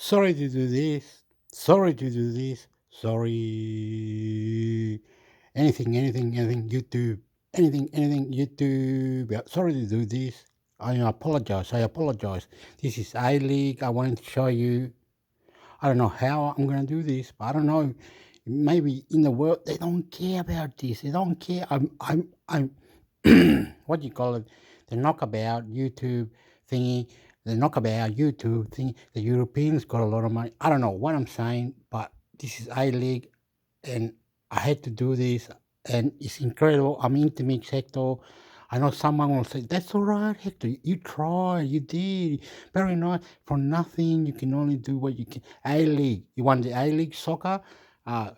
Sorry to do this. Sorry to do this. Sorry. Anything, YouTube. Anything, YouTube. Yeah, sorry to do this. I apologize. I apologize. This is A-League. I wanted to show you. I don't know how I'm going to do this, but I don't know. Maybe in the world, they don't care about this. They don't care. I'm what do you call it? The knockabout YouTube thingy, the knockabout YouTube thing. The Europeans got a lot of money. I don't know what I'm saying, but this is A League, and I had to do this, and it's incredible. I'm intermix Hector. I know someone will say, "That's all right, Hector. You tried, you did, very nice. For nothing, you can only do what you can." A League. You want the A League soccer?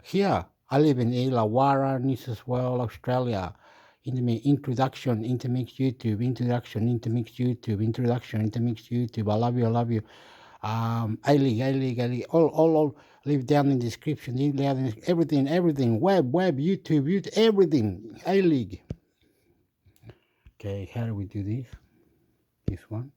Here, I live in Illawarra, New South Wales, Australia. Introduction, intermix YouTube, introduction, intermix YouTube, introduction, intermix YouTube. I love you, I love you. A-League, all, leave down in the description, leave down in everything, web, YouTube, everything, A-League. Okay, how do we do this? This one.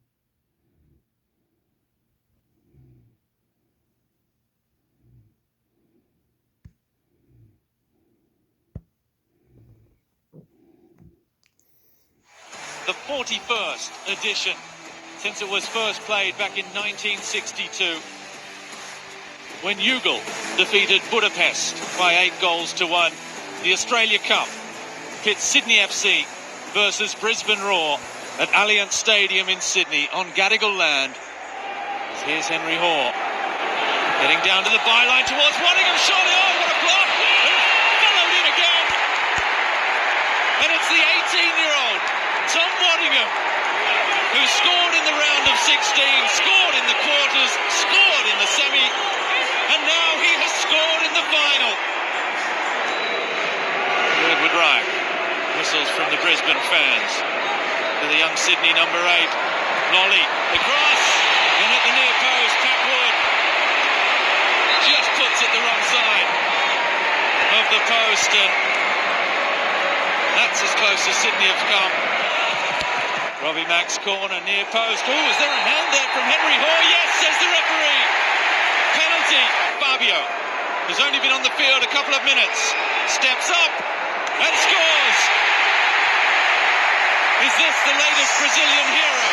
The 41st edition since it was first played back in 1962 when Yugal defeated Budapest by 8-1. The Australia Cup pits Sydney FC versus Brisbane Roar at Allianz Stadium in Sydney on Gadigal land. Here's Henry Hoare getting down to the byline towards Waddingham. Surely, oh, what a block! Followed in again. And it's the 18-year-old Tom Waddingham who scored in the round of 16, scored in the quarters, scored in the semi, and now he has scored in the final. Edward Wright whistles from the Brisbane fans to the young Sydney number 8. Lolly, the cross, and at the near post, Pat Wood just puts it the wrong side of the post, and that's as close as Sydney have come. Robbie Mack's corner, near post. Oh, is there a hand there from Henry Hoare? Yes, says the referee. Penalty. Fabio, who's only been on the field a couple of minutes, steps up and scores. Is this the latest Brazilian hero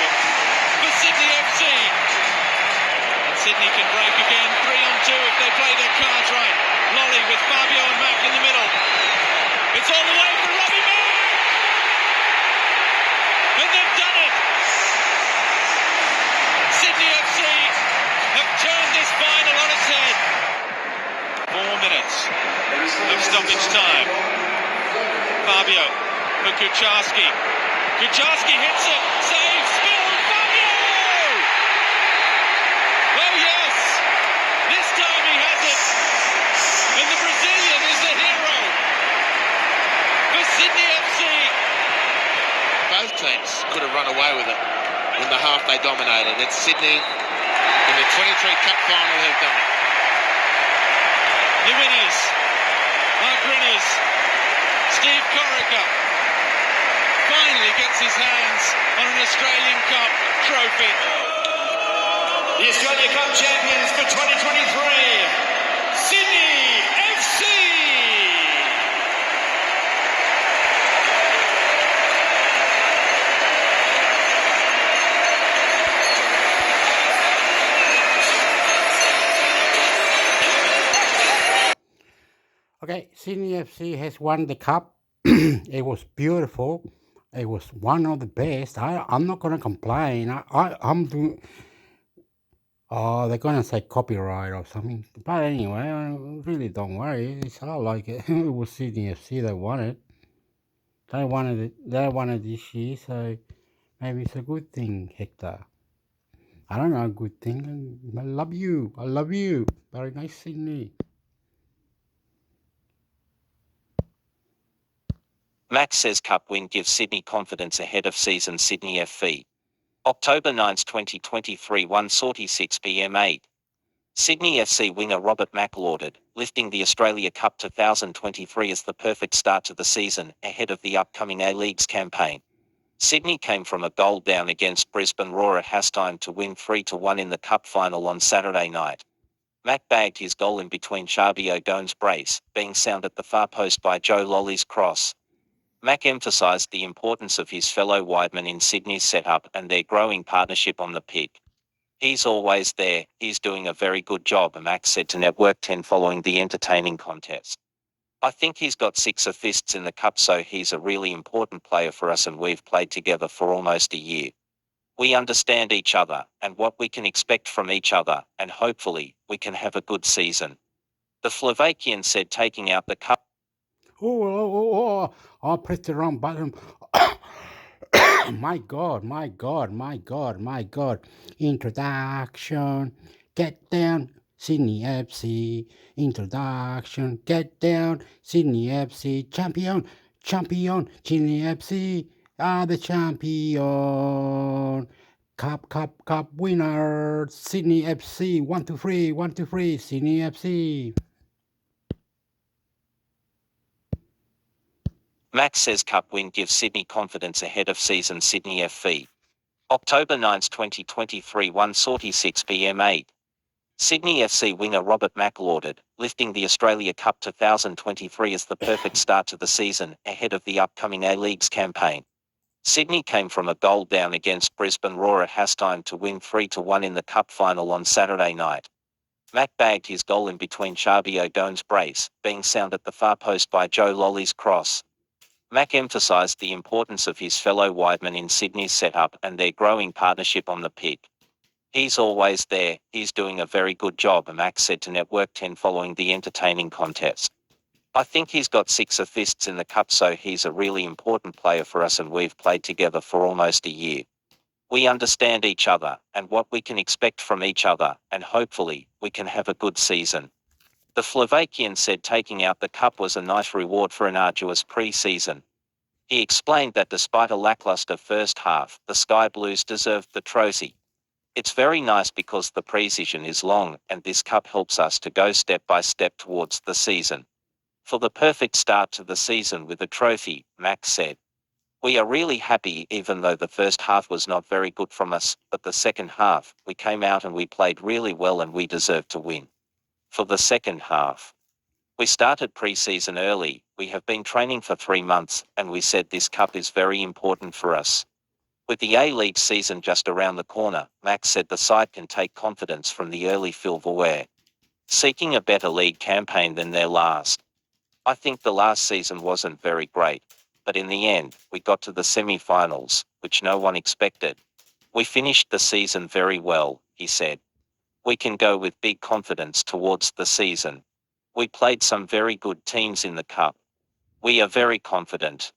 for Sydney FC? And Sydney can break again, 3-on-2 if they play their cards right. Lolly with Fabio and Mack in the middle. It's all the way for Robbie Mack. And they've done it! Sydney FC have turned this final on its head. 4 minutes of stoppage time. Fabio for Kucharski. Kucharski hits it, saves, Spill, Fabio! Oh yes! This time he has it. And the Brazilian is the hero for Sydney FC. Both teams could have run away with it in the half they dominated. It's Sydney in the 23 Cup final who've done it. The winners are Grinners. Steve Corica finally gets his hands on an Australian Cup trophy. The Australia Cup champions for 2023, Sydney FC! Okay, Sydney FC has won the cup. It was beautiful. It was one of the best. I'm not gonna complain. I'm doing. Oh, they're gonna say copyright or something. But anyway, really don't worry. I like it. It was Sydney FC. They won it. They wanted it. They wanted this year, so maybe it's a good thing, Hector. I don't know, a good thing. I love you. I love you. Very nice, Sydney. Max says Cup win gives Sydney confidence ahead of season. Sydney FC. October 9, 2023, 1:46 p.m. 8. Sydney FC winger Robert Mack lauded, lifting the Australia Cup 2023 as the perfect start to the season, ahead of the upcoming A-Leagues campaign. Sydney came from a goal down against Brisbane Roar at halftime to win 3-1 in the cup final on Saturday night. Mac bagged his goal in between Xabi O'Done's brace, being sound at the far post by Joe Lolly's cross. Mac emphasised the importance of his fellow wideman in Sydney's setup and their growing partnership on the pitch. He's always there, he's doing a very good job, Mac said to Network 10 following the entertaining contest. I think he's got 6 assists in the cup, so he's a really important player for us and we've played together for almost a year. We understand each other and what we can expect from each other, and hopefully, we can have a good season. The Slovakian said, taking out the cup. I pressed the wrong button. My God. Introduction. Get down, Sydney FC. Introduction. Get down, Sydney FC. Champion, Sydney FC are the champion. Cup winner, Sydney FC. 1, 2, 3, 1, 2, 3, Sydney FC. Max says cup win gives Sydney confidence ahead of season. Sydney FC. October 9, 2023, 1:46 p.m. 8. Sydney FC winger Robert Mack lauded, lifting the Australia Cup 2023 as the perfect start to the season, ahead of the upcoming A-Leagues campaign. Sydney came from a goal down against Brisbane Roar at halftime to win 3-1 in the cup final on Saturday night. Mack bagged his goal in between Xabi O'Done's brace, being sound at the far post by Joe Lolly's cross. Mack emphasised the importance of his fellow wideman in Sydney's setup and their growing partnership on the pitch. He's always there, he's doing a very good job, Mack said to Network 10 following the entertaining contest. I think he's got 6 assists in the cup, so he's a really important player for us and we've played together for almost a year. We understand each other and what we can expect from each other, and hopefully, we can have a good season. The Slovakian said taking out the cup was a nice reward for an arduous pre-season. He explained that despite a lackluster first half, the Sky Blues deserved the trophy. It's very nice because the pre-season is long and this cup helps us to go step by step towards the season. For the perfect start to the season with a trophy, Max said. We are really happy even though the first half was not very good from us, but the second half, we came out and we played really well and we deserved to win. For the second half, we started pre-season early, we have been training for 3 months, and we said this cup is very important for us. With the A-League season just around the corner, Max said the side can take confidence from the early silverware, seeking a better league campaign than their last. I think the last season wasn't very great, but in the end, we got to the semi-finals, which no one expected. We finished the season very well, he said. We can go with big confidence towards the season. We played some very good teams in the cup. We are very confident.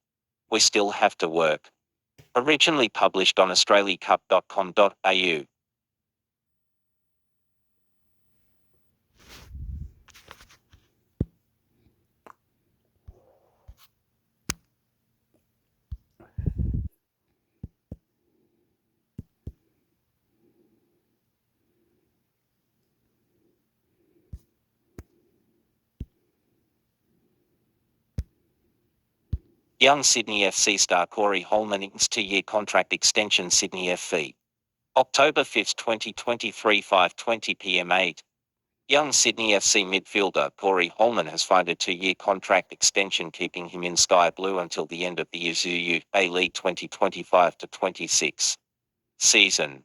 We still have to work. Originally published on australiacup.com.au. Young Sydney FC star Corey Holman ends 2-year contract extension. Sydney FC. October 5, 2023, 5:20 p.m. 8. Young Sydney FC midfielder Corey Holman has signed a 2-year contract extension, keeping him in Sky Blue until the end of the Isuzu A-League 2025-26 season.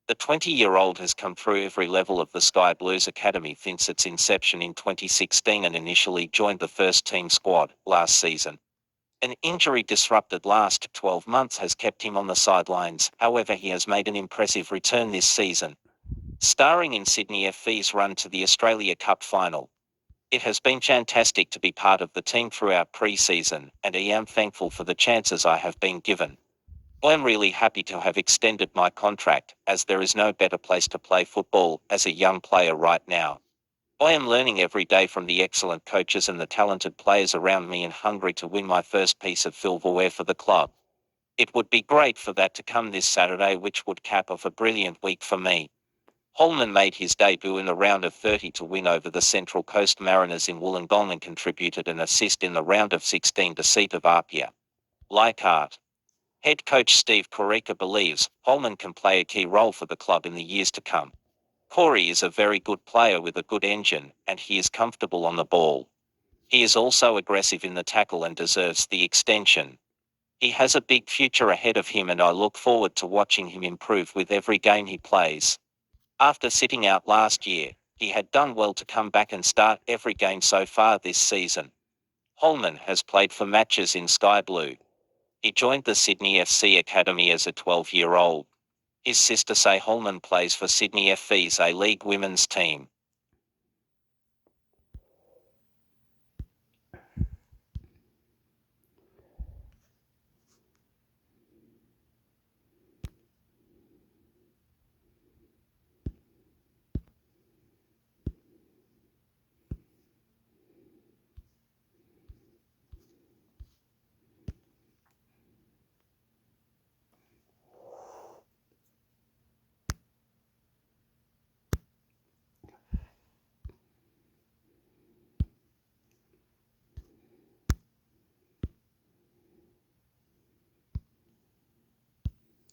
The 20-year-old has come through every level of the Sky Blues Academy since its inception in 2016 and initially joined the first-team squad last season. An injury-disrupted last 12 months has kept him on the sidelines, however he has made an impressive return this season, starring in Sydney FC's run to the Australia Cup final. It has been fantastic to be part of the team throughout pre-season, and I am thankful for the chances I have been given. I am really happy to have extended my contract, as there is no better place to play football as a young player right now. I am learning every day from the excellent coaches and the talented players around me and hungry to win my first piece of silverware for the club. It would be great for that to come this Saturday, which would cap off a brilliant week for me. Holman made his debut in the round of 30 to win over the Central Coast Mariners in Wollongong and contributed an assist in the round of 16 to Seat of Apia. Leichhardt. Head coach Steve Corica believes Holman can play a key role for the club in the years to come. Corey is a very good player with a good engine, and he is comfortable on the ball. He is also aggressive in the tackle and deserves the extension. He has a big future ahead of him, and I look forward to watching him improve with every game he plays. After sitting out last year, he had done well to come back and start every game so far this season. Holman has played for matches in Sky Blue. He joined the Sydney FC Academy as a 12-year-old. His sister say Holman plays for Sydney FC's A-League women's team.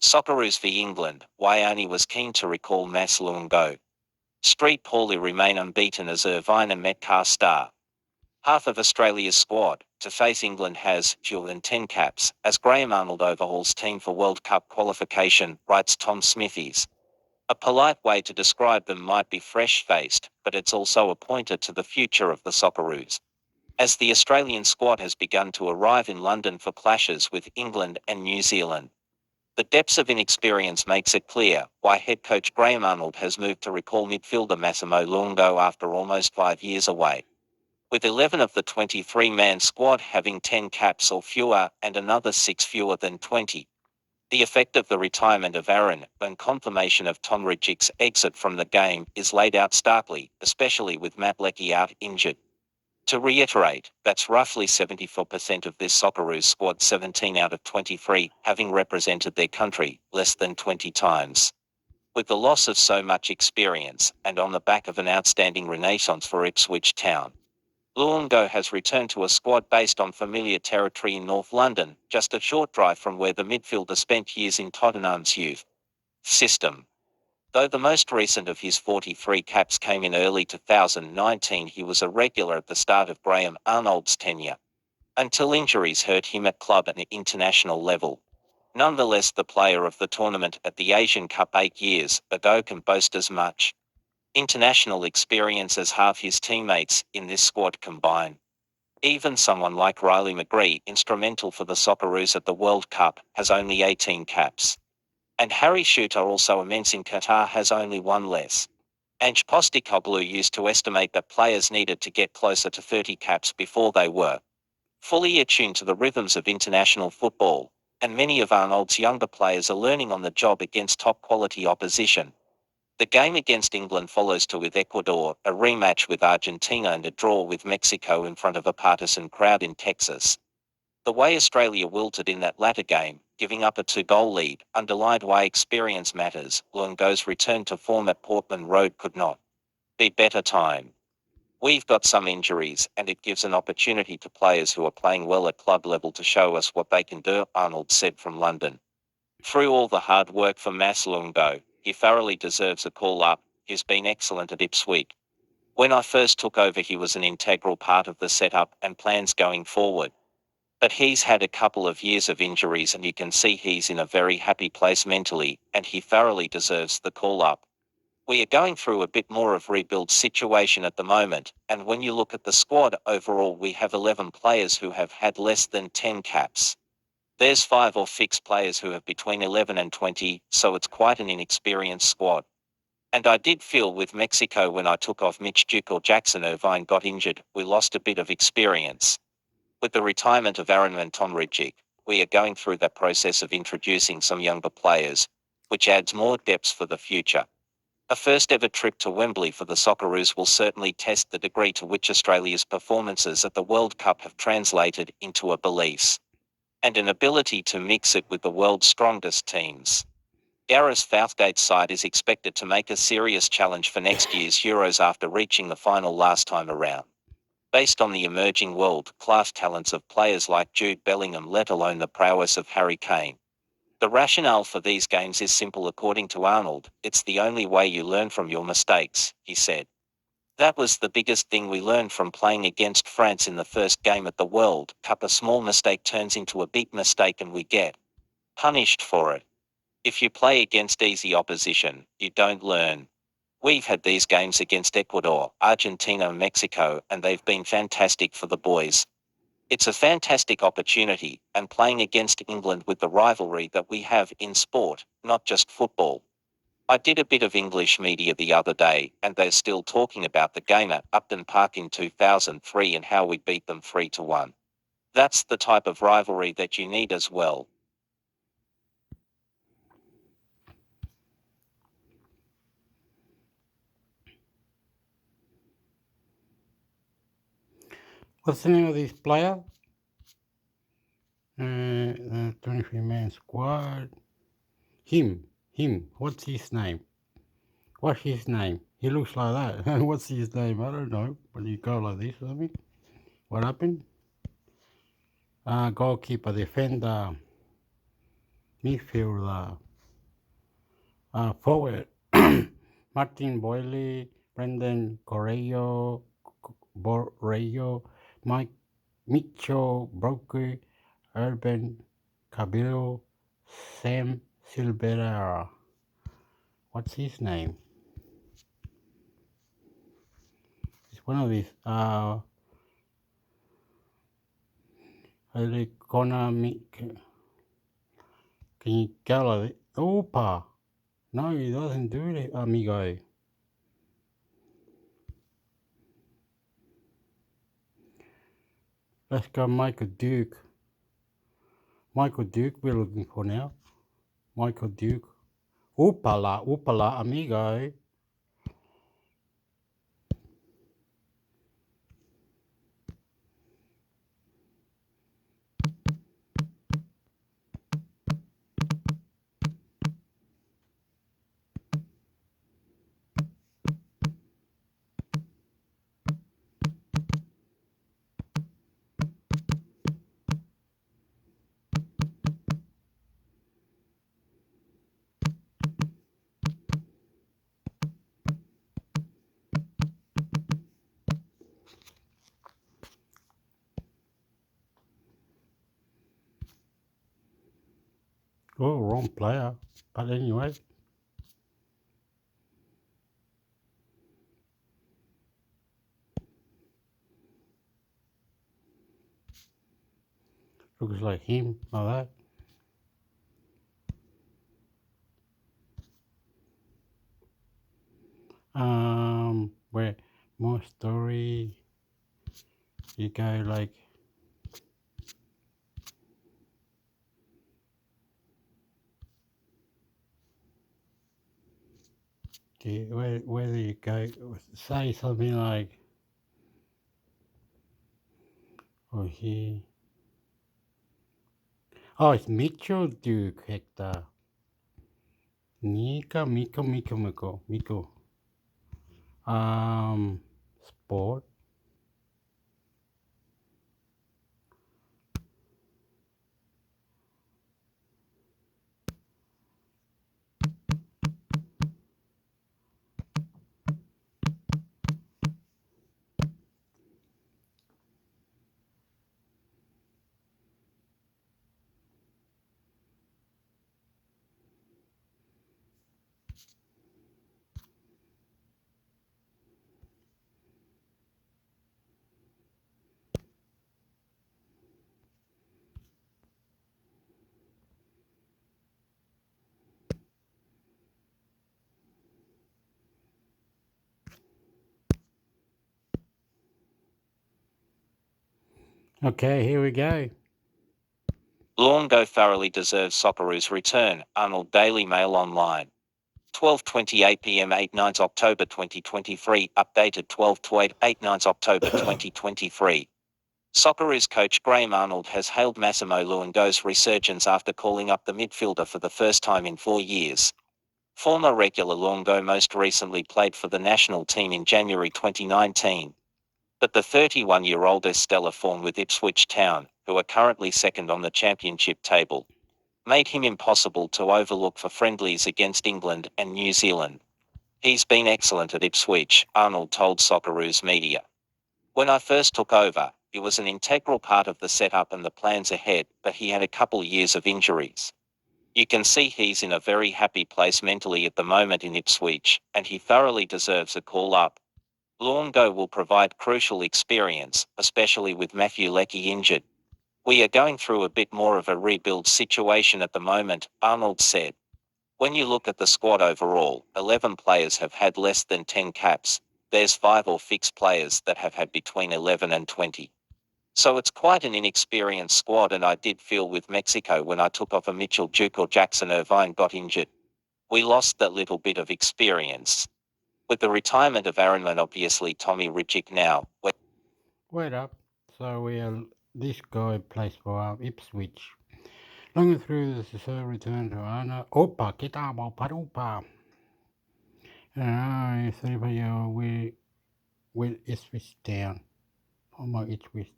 Socceroos v England. Wayne was keen to recall Masluungo. Street Paulie remain unbeaten as Irvine and Metcalf star. Half of Australia's squad to face England has fewer than 10 caps, as Graham Arnold overhauls team for World Cup qualification, writes Tom Smithies. A polite way to describe them might be fresh-faced, but it's also a pointer to the future of the Socceroos. As the Australian squad has begun to arrive in London for clashes with England and New Zealand. The depths of inexperience makes it clear why head coach Graham Arnold has moved to recall midfielder Massimo Luongo after almost 5 years away. With 11 of the 23-man squad having 10 caps or fewer and another 6 fewer than 20. The effect of the retirement of Aaron and confirmation of Tonrijic's exit from the game is laid out starkly, especially with Matt Leckie out injured. To reiterate, that's roughly 74% of this Socceroos squad, 17 out of 23, having represented their country less than 20 times. With the loss of so much experience, and on the back of an outstanding renaissance for Ipswich Town, Luongo has returned to a squad based on familiar territory in North London, just a short drive from where the midfielder spent years in Tottenham's youth system. Though the most recent of his 43 caps came in early 2019, he was a regular at the start of Graham Arnold's tenure, until injuries hurt him at club and international level. Nonetheless, the player of the tournament at the Asian Cup 8 years ago can boast as much international experience as half his teammates in this squad combine. Even someone like Riley McGree, instrumental for the Socceroos at the World Cup, has only 18 caps. And Harry Shooter, also immense in Qatar, has only one less. Ange Postecoglou used to estimate that players needed to get closer to 30 caps before they were fully attuned to the rhythms of international football, and many of Arnold's younger players are learning on the job against top-quality opposition. The game against England follows to with Ecuador, a rematch with Argentina and a draw with Mexico in front of a partisan crowd in Texas. The way Australia wilted in that latter game, giving up a 2-goal lead, underlined why experience matters. Luongo's return to form at Portman Road could not be better timed. We've got some injuries, and it gives an opportunity to players who are playing well at club level to show us what they can do, Arnold said from London. Through all the hard work for Luongo, he thoroughly deserves a call-up. He's been excellent at Ipswich. When I first took over, he was an integral part of the setup and plans going forward. But he's had a couple of years of injuries, and you can see he's in a very happy place mentally, and he thoroughly deserves the call-up. We are going through a bit more of rebuild situation at the moment, and when you look at the squad overall, we have 11 players who have had less than 10 caps. There's 5 or 6 players who have between 11 and 20, so it's quite an inexperienced squad. And I did feel with Mexico when I took off Mitch Duke or Jackson Irvine got injured, we lost a bit of experience. With the retirement of Aaron and Tonrijic, we are going through that process of introducing some younger players, which adds more depth for the future. A first ever trip to Wembley for the Socceroos will certainly test the degree to which Australia's performances at the World Cup have translated into a beliefs and an ability to mix it with the world's strongest teams. Gareth Southgate's side is expected to make a serious challenge for next year's Euros after reaching the final last time around. Based on the emerging world-class talents of players like Jude Bellingham, let alone the prowess of Harry Kane. The rationale for these games is simple according to Arnold. It's the only way you learn from your mistakes, he said. That was the biggest thing we learned from playing against France in the first game at the World Cup. A small mistake turns into a big mistake and we get punished for it. If you play against easy opposition, you don't learn. We've had these games against Ecuador, Argentina and Mexico, and they've been fantastic for the boys. It's a fantastic opportunity, and playing against England with the rivalry that we have in sport, not just football. I did a bit of English media the other day, and they're still talking about the game at Upton Park in 2003 and how we beat them 3-1. That's the type of rivalry that you need as well. What's the name of this player? 23-man squad. Him. What's his name? He looks like that. What's his name? I don't know. But you go like this or something. What happened? Goalkeeper, defender, midfielder, forward. Martin Boyle, Brendan Correio, Mike Mitchell, Brooke, Urban Cabillo, Sam Silvera. What's his name? It's one of these. Economic. Can you go like it? Opa! No, he doesn't do it, amigo. Let's go Michael Duke. Michael Duke we're looking for now. Michael Duke. Oopala, amigo. Oh, wrong player. But anyway. Looks like him, like that. Where more story, you go like, where do you go? Say something like, oh here. Oh, it's Mitchell Duke, Hector. Miko. Sport. Okay, here we go. Luongo thoroughly deserves Socceroos' return, Arnold Daily Mail Online. 12:28 p.m. 8/9 October 2023, updated 12/8/9 October 2023. Socceroos coach Graham Arnold has hailed Massimo Luongo's resurgence after calling up the midfielder for the first time in 4 years. Former regular Luongo most recently played for the national team in January 2019. But the 31-year-old is stellar form with Ipswich Town, who are currently second on the championship table. made him impossible to overlook for friendlies against England and New Zealand. He's been excellent at Ipswich, Arnold told Socceroos media. When I first took over, he was an integral part of the setup and the plans ahead, but he had a couple years of injuries. You can see he's in a very happy place mentally at the moment in Ipswich, and he thoroughly deserves a call-up. Luongo will provide crucial experience, especially with Matthew Leckie injured. We are going through a bit more of a rebuild situation at the moment, Arnold said. When you look at the squad overall, 11 players have had less than 10 caps. There's 5 or 6 players that have had between 11 and 20. So it's quite an inexperienced squad, and I did feel with Mexico when I took off a Mitchell Duke or Jackson Irvine got injured. We lost that little bit of experience. With the retirement of Aaronman, obviously Tommy Richick now. Wait up. So this guy plays for Ipswich. Long through the Cecil return to Anna. Opa, kitamo, parupa. And 35-year-old Will Ipswich down. Former Ipswich.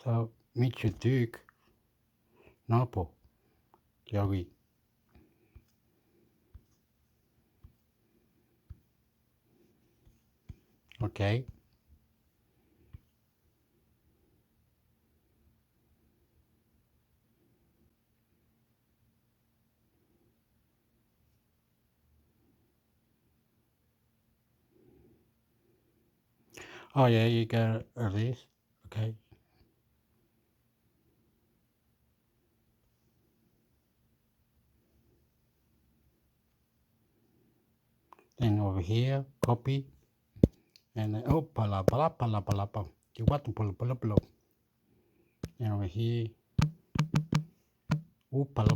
So, Mitchell Duke. Napo. Yogi. Okay. Oh yeah, you got a list. Okay. Then over here, copy. And then, oh, pala. You want to pull. And over here, oh, pala.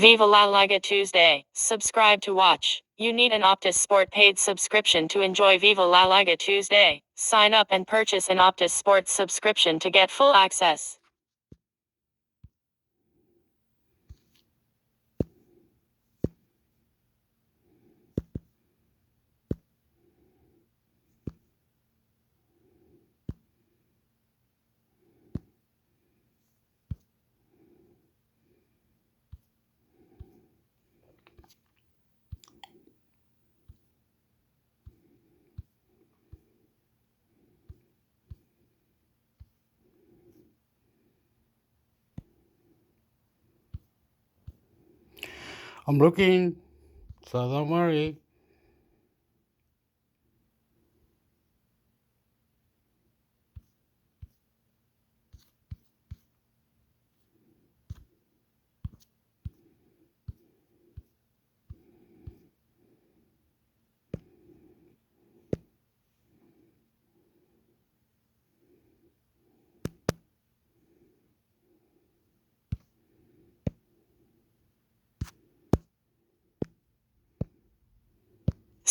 Viva La Liga Tuesday. Subscribe to watch. You need an Optus Sport paid subscription to enjoy Viva La Liga Tuesday. Sign up and purchase an Optus Sports subscription to get full access. I'm looking, so don't worry.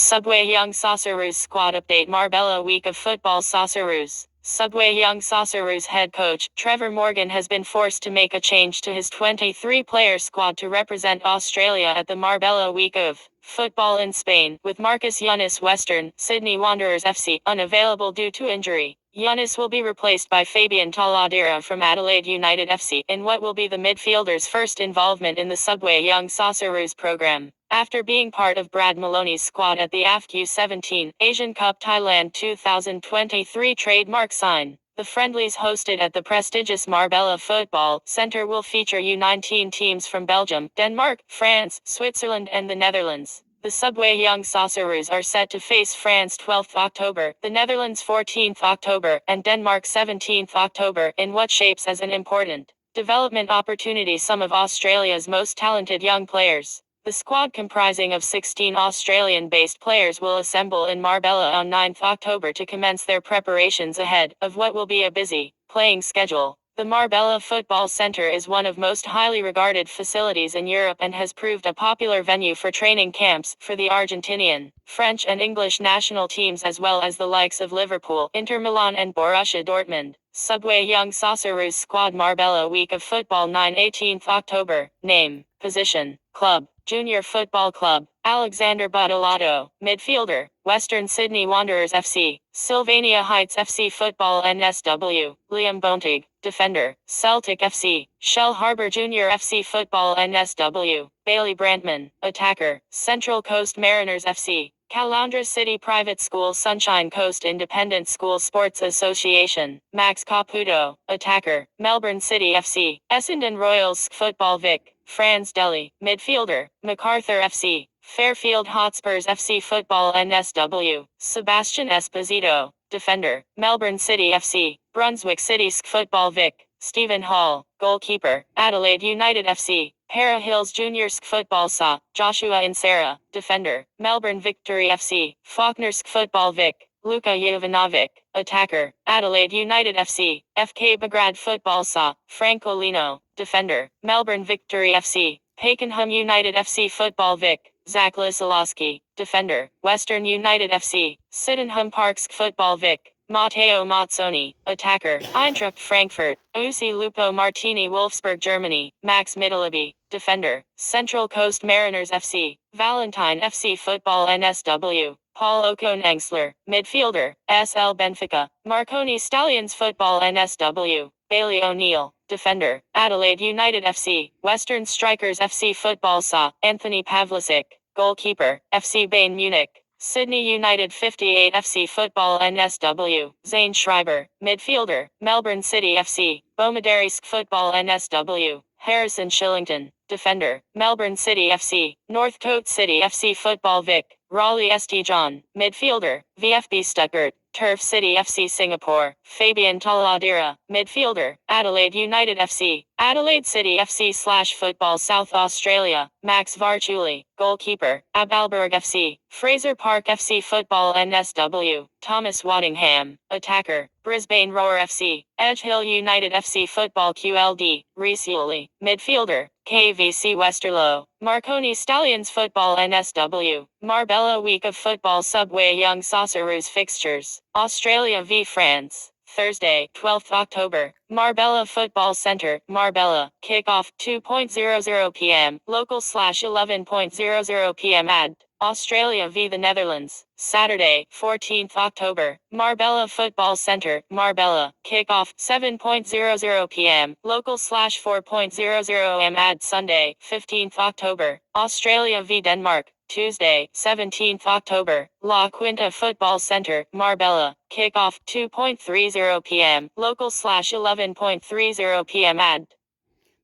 Subway Young Socceroos squad update. Marbella week of football. Socceroos. Subway Young Socceroos head coach Trevor Morgan has been forced to make a change to his 23-player squad to represent Australia at the Marbella week of football in Spain, with Marcus Younis Western Sydney Wanderers FC unavailable due to injury. Younis will be replaced by Fabian Taladera from Adelaide United FC in what will be the midfielder's first involvement in the Subway Young Socceroos program. After being part of Brad Maloney's squad at the AFC U17 Asian Cup Thailand 2023 trademark sign, the friendlies hosted at the prestigious Marbella Football Centre will feature U19 teams from Belgium, Denmark, France, Switzerland and the Netherlands. The Subway Young Socceroos are set to face France 12th October, the Netherlands 14th October, and Denmark 17th October in what shapes as an important development opportunity. Some of Australia's most talented young players. The squad, comprising of 16 Australian-based players, will assemble in Marbella on 9th October to commence their preparations ahead of what will be a busy playing schedule. The Marbella Football Centre is one of most highly regarded facilities in Europe and has proved a popular venue for training camps for the Argentinian, French and English national teams as well as the likes of Liverpool, Inter Milan and Borussia Dortmund. Subway Young Socceroos squad. Marbella week of football 18th October. Name, position, club, Junior Football Club, Alexander Badalato, midfielder, Western Sydney Wanderers FC, Sylvania Heights FC Football NSW, Liam Bontig, defender, Celtic FC, Shell Harbour Junior FC Football NSW, Bailey Brandman, attacker, Central Coast Mariners FC, Caloundra City Private School Sunshine Coast Independent School Sports Association, Max Caputo, attacker, Melbourne City FC, Essendon Royals Football Vic, Franz Delhi, midfielder, MacArthur FC, Fairfield Hotspurs FC Football NSW, Sebastian Esposito, defender, Melbourne City FC, Brunswick City Football Vic, Stephen Hall, goalkeeper, Adelaide United FC, Para Hills Juniors Football SA, Joshua Insera, defender, Melbourne Victory FC, Faulkners Football Vic, Luka Jovanovic, attacker, Adelaide United FC, FK Belgrade Football SA, Franco Lino, defender, Melbourne Victory FC, Pakenham United FC Football Vic, Zach Lisalowski, defender, Western United FC, Sydenham Parks Football Vic, Matteo Mazzoni, attacker, Eintracht Frankfurt, Uzi Lupo Martini Wolfsburg Germany, Max Middleby, defender, Central Coast Mariners FC, Valentine FC Football NSW, Paul Ocon Engsler, midfielder, SL Benfica, Marconi Stallions Football NSW, Bailey O'Neill, defender, Adelaide United FC, Western Strikers FC Football SA, Anthony Pavlicic, goalkeeper, FC Bayern Munich, Sydney United 58 FC Football NSW, Zane Schreiber, midfielder, Melbourne City FC, Bomaderry Football NSW, Harrison Shillington, defender, Melbourne City FC, Northcote City FC Football Vic, Raleigh St John, midfielder, VFB Stuttgart, Turf City FC Singapore, Fabian Taladera, midfielder, Adelaide United FC, Adelaide City FC Football South Australia, Max Varchuli, goalkeeper, Abalberg FC, Fraser Park FC Football NSW, Thomas Waddingham, attacker, Brisbane Roar FC, Edge Hill United FC Football QLD, Reece Ewley, midfielder, KVC Westerlo, Marconi Stallions Football NSW, Marbella week of football. Subway Young Socceroos fixtures, Australia v France, Thursday, 12th October, Marbella Football Centre, Marbella, kickoff, 2:00 p.m, local /11:00 p.m. ad. Australia v the Netherlands, Saturday, 14th October, Marbella Football Centre, Marbella, kickoff, 7:00 p.m, local /4:00 am ad. Sunday, 15th October, Australia v Denmark, Tuesday, 17th October, La Quinta Football Centre, Marbella, kickoff, 2:30 p.m, local /11:30 p.m. ad.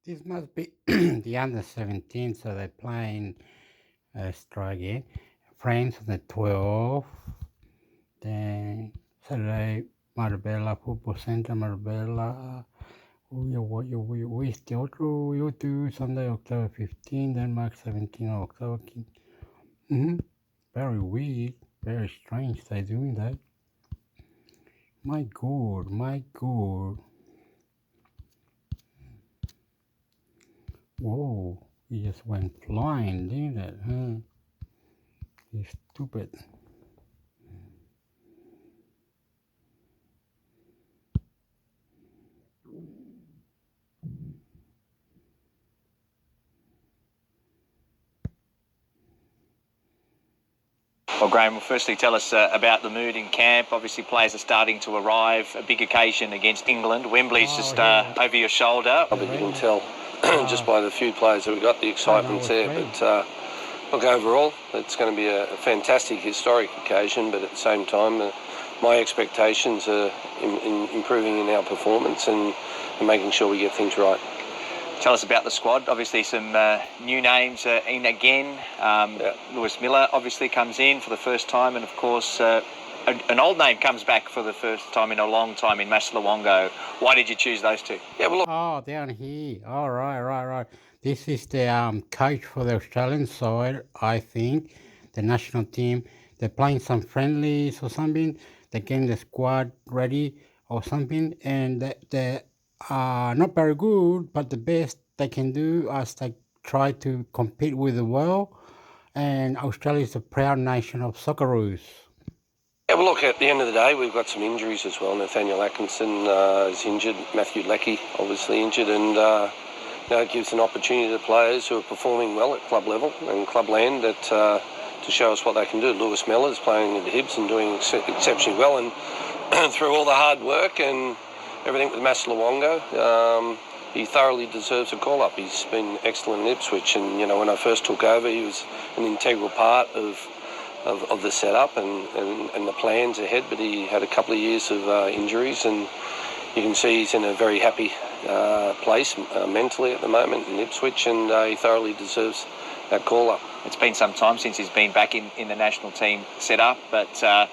This must be the under 17, so they're playing. Let's try again. France on the 12th. Then Saturday, Marbella, Football Center, Marbella. We still do Sunday, October 15, Denmark 17, October. Very weird, very strange they're doing that. My God, my God. Whoa, he just went flying, didn't it? Huh? He's stupid. Well, Graham, will firstly tell us about the mood in camp. Obviously, players are starting to arrive. A big occasion against England. Wembley's just over your shoulder. I think you can tell just by the few players that we've got, the excitement's there. But look, overall, it's going to be a fantastic historic occasion, but at the same time, my expectations are in improving in our performance and making sure we get things right. Tell us about the squad. Obviously, some new names in again. Lewis Miller obviously comes in for the first time, and of course, an old name comes back for the first time in a long time in Maslawongo. Why did you choose those two? Yeah, well, look, Oh, down here. Oh, right. This is the coach for the Australian side, I think. The national team. They're playing some friendlies or something. They're getting the squad ready or something. And they're not very good, but the best they can do is they try to compete with the world. And Australia is a proud nation of Socceroos. yeah, well, look, at the end of the day, we've got some injuries as well. Nathaniel Atkinson is injured. Matthew Leckie, obviously injured. And it gives an opportunity to players who are performing well at club level and clubland that to show us what they can do. Lewis Miller is playing at Hibs and doing exceptionally well. And through all the hard work and everything with Maslawongo, he thoroughly deserves a call-up. He's been excellent in Ipswich. And, when I first took over, he was an integral part of the setup and the plans ahead, but he had a couple of years of injuries, and you can see he's in a very happy place mentally at the moment in Ipswich, and he thoroughly deserves that call-up. It's been some time since he's been back in the national team setup, but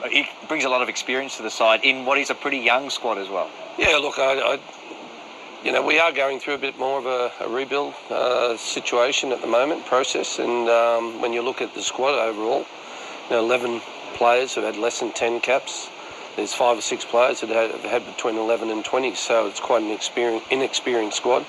he brings a lot of experience to the side in what is a pretty young squad as well. Yeah, look, we are going through a bit more of a rebuild situation at the moment, process, and when you look at the squad overall, 11 players have had less than 10 caps. There's 5 or 6 players that have had between 11 and 20, so it's quite an inexperienced squad.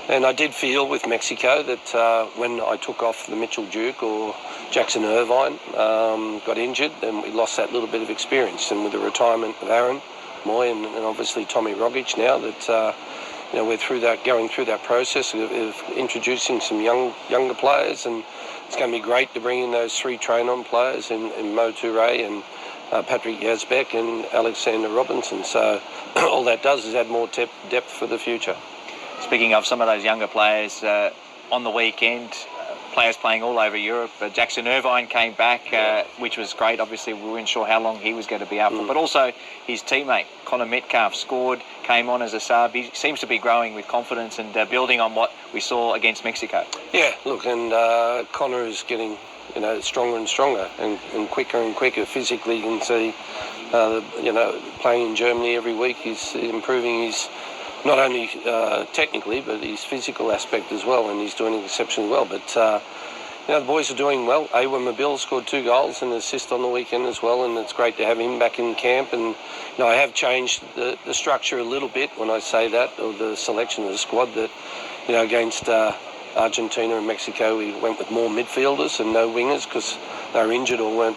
And I did feel with Mexico that when I took off the Mitchell Duke or Jackson Irvine got injured, then we lost that little bit of experience. And with the retirement of Aaron Moy and obviously Tommy Rogic now, that we're going through that process of introducing some younger players, and it's going to be great to bring in those 3 train-on players in Mo Toure and Patrick Yazbek and Alexander Robinson. So all that does is add more depth for the future. Speaking of some of those younger players, on the weekend, players playing all over Europe. Jackson Irvine came back, which was great. Obviously, we weren't sure how long he was going to be out for. But also his teammate, Connor Metcalf, scored, came on as a sub. He seems to be growing with confidence and building on what we saw against Mexico. Yeah, look, and Connor is getting stronger and stronger and quicker physically. You can see, playing in Germany every week, he's improving his not only technically, but his physical aspect as well, and he's doing exceptionally well. But, the boys are doing well. Awa Mabil scored 2 goals and an assist on the weekend as well, and it's great to have him back in camp. And, I have changed the structure a little bit when I say that, or the selection of the squad, that, against Argentina and Mexico, we went with more midfielders and no wingers because they were injured or weren't.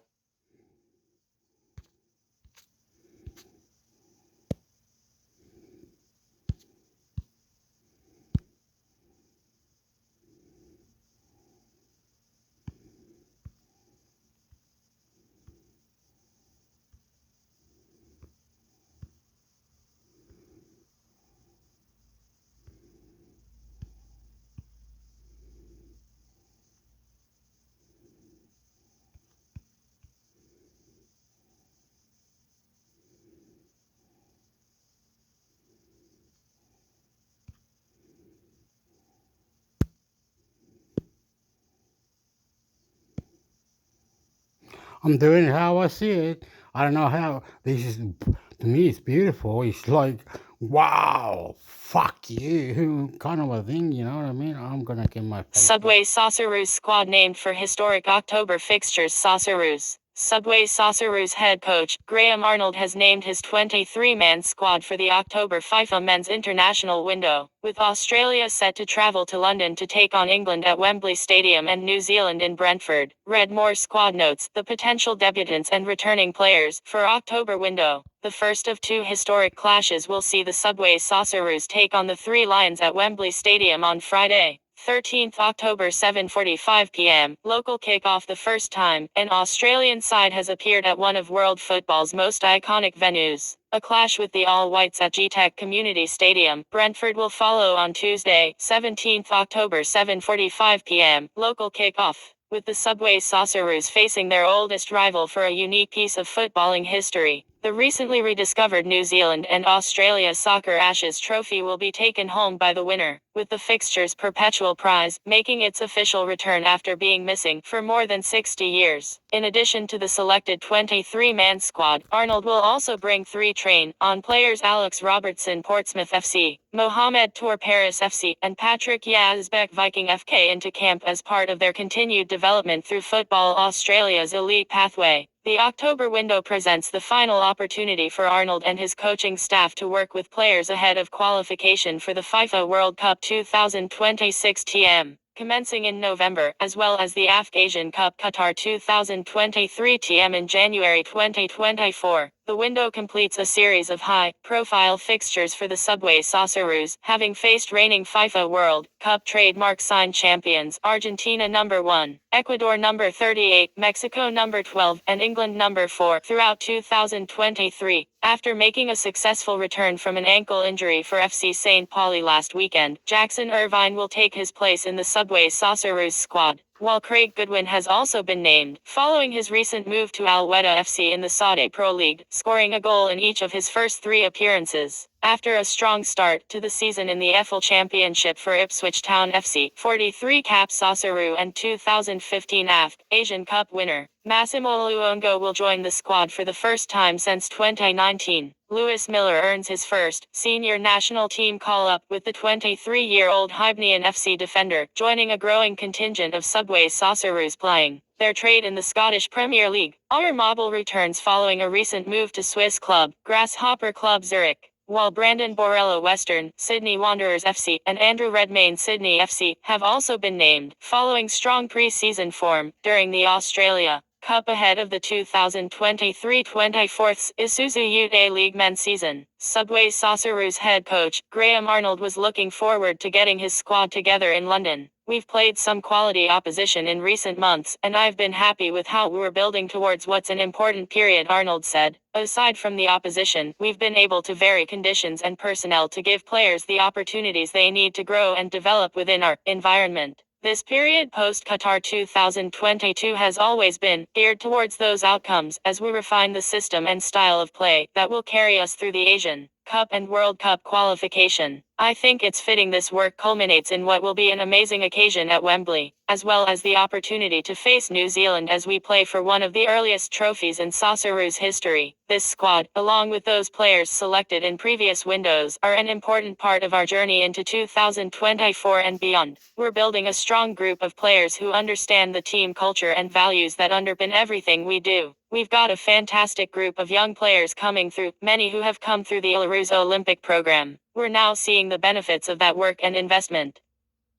I'm doing it how I see it. I don't know how this is. To me, it's beautiful. It's like, wow, fuck you, kind of a thing. You know what I mean? I'm gonna get my face. Subway Socceroos squad named for historic October fixtures. Socceroos. Subway Socceroos head coach, Graham Arnold, has named his 23-man squad for the October FIFA men's international window, with Australia set to travel to London to take on England at Wembley Stadium and New Zealand in Brentford. Read more. Squad notes, the potential debutants and returning players for October window. The first of two historic clashes will see the Subway Socceroos take on the Three Lions at Wembley Stadium on Friday, 13th October, 7:45 p.m. local kickoff. The first time an Australian side has appeared at one of world football's most iconic venues. A clash with the All Whites at G-Tech Community Stadium, Brentford, will follow on Tuesday, 17th October, 7:45 p.m. local kickoff, with the Subway Socceroos facing their oldest rival for a unique piece of footballing history. The recently rediscovered New Zealand and Australia Soccer Ashes trophy will be taken home by the winner, with the fixture's perpetual prize making its official return after being missing for more than 60 years. In addition to the selected 23-man squad, Arnold will also bring 3 train-on players: Alex Robertson, Portsmouth FC, Mohamed Tour, Paris FC, and Patrick Yazbek, Viking FK, into camp as part of their continued development through Football Australia's elite pathway. The October window presents the final opportunity for Arnold and his coaching staff to work with players ahead of qualification for the FIFA World Cup 2026 TM, commencing in November, as well as the AFC Asian Cup Qatar 2023 TM in January 2024. The window completes a series of high-profile fixtures for the Subway Socceroos, having faced reigning FIFA World Cup trademark sign champions Argentina number 1, Ecuador number 38, Mexico number 12, and England number 4 throughout 2023. After making a successful return from an ankle injury for FC St. Pauli last weekend, Jackson Irvine will take his place in the Subway Socceroos squad, while Craig Goodwin has also been named, following his recent move to Al Wehda FC in the Saudi Pro League, scoring a goal in each of his first 3 appearances. After a strong start to the season in the EFL Championship for Ipswich Town FC, 43 cap Socceroo and 2015 AFC Asian Cup winner Massimo Luongo will join the squad for the first time since 2019. Lewis Miller earns his first senior national team call-up, with the 23-year-old Hibernian FC defender joining a growing contingent of Subway Socceroos playing their trade in the Scottish Premier League. Arthur Mobble returns following a recent move to Swiss club Grasshopper Club Zurich, while Brandon Borrello, Western Sydney Wanderers FC, and Andrew Redmayne, Sydney FC, have also been named, following strong pre-season form during the Australia Cup ahead of the 2023-24 Isuzu Ute A-League men's season. Subway Socceroos head coach Graham Arnold was looking forward to getting his squad together in London. "We've played some quality opposition in recent months, and I've been happy with how we're building towards what's an important period," Arnold said. "Aside from the opposition, we've been able to vary conditions and personnel to give players the opportunities they need to grow and develop within our environment. This period post-Qatar 2022 has always been geared towards those outcomes, as we refine the system and style of play that will carry us through the Asian Cup and World Cup qualification. I think it's fitting this work culminates in what will be an amazing occasion at Wembley, as well as the opportunity to face New Zealand as we play for one of the earliest trophies in Socceroos history. This squad, along with those players selected in previous windows, are an important part of our journey into 2024 and beyond. We're building a strong group of players who understand the team culture and values that underpin everything we do. We've got a fantastic group of young players coming through, many who have come through the Belarus Olympic program. We're now seeing the benefits of that work and investment.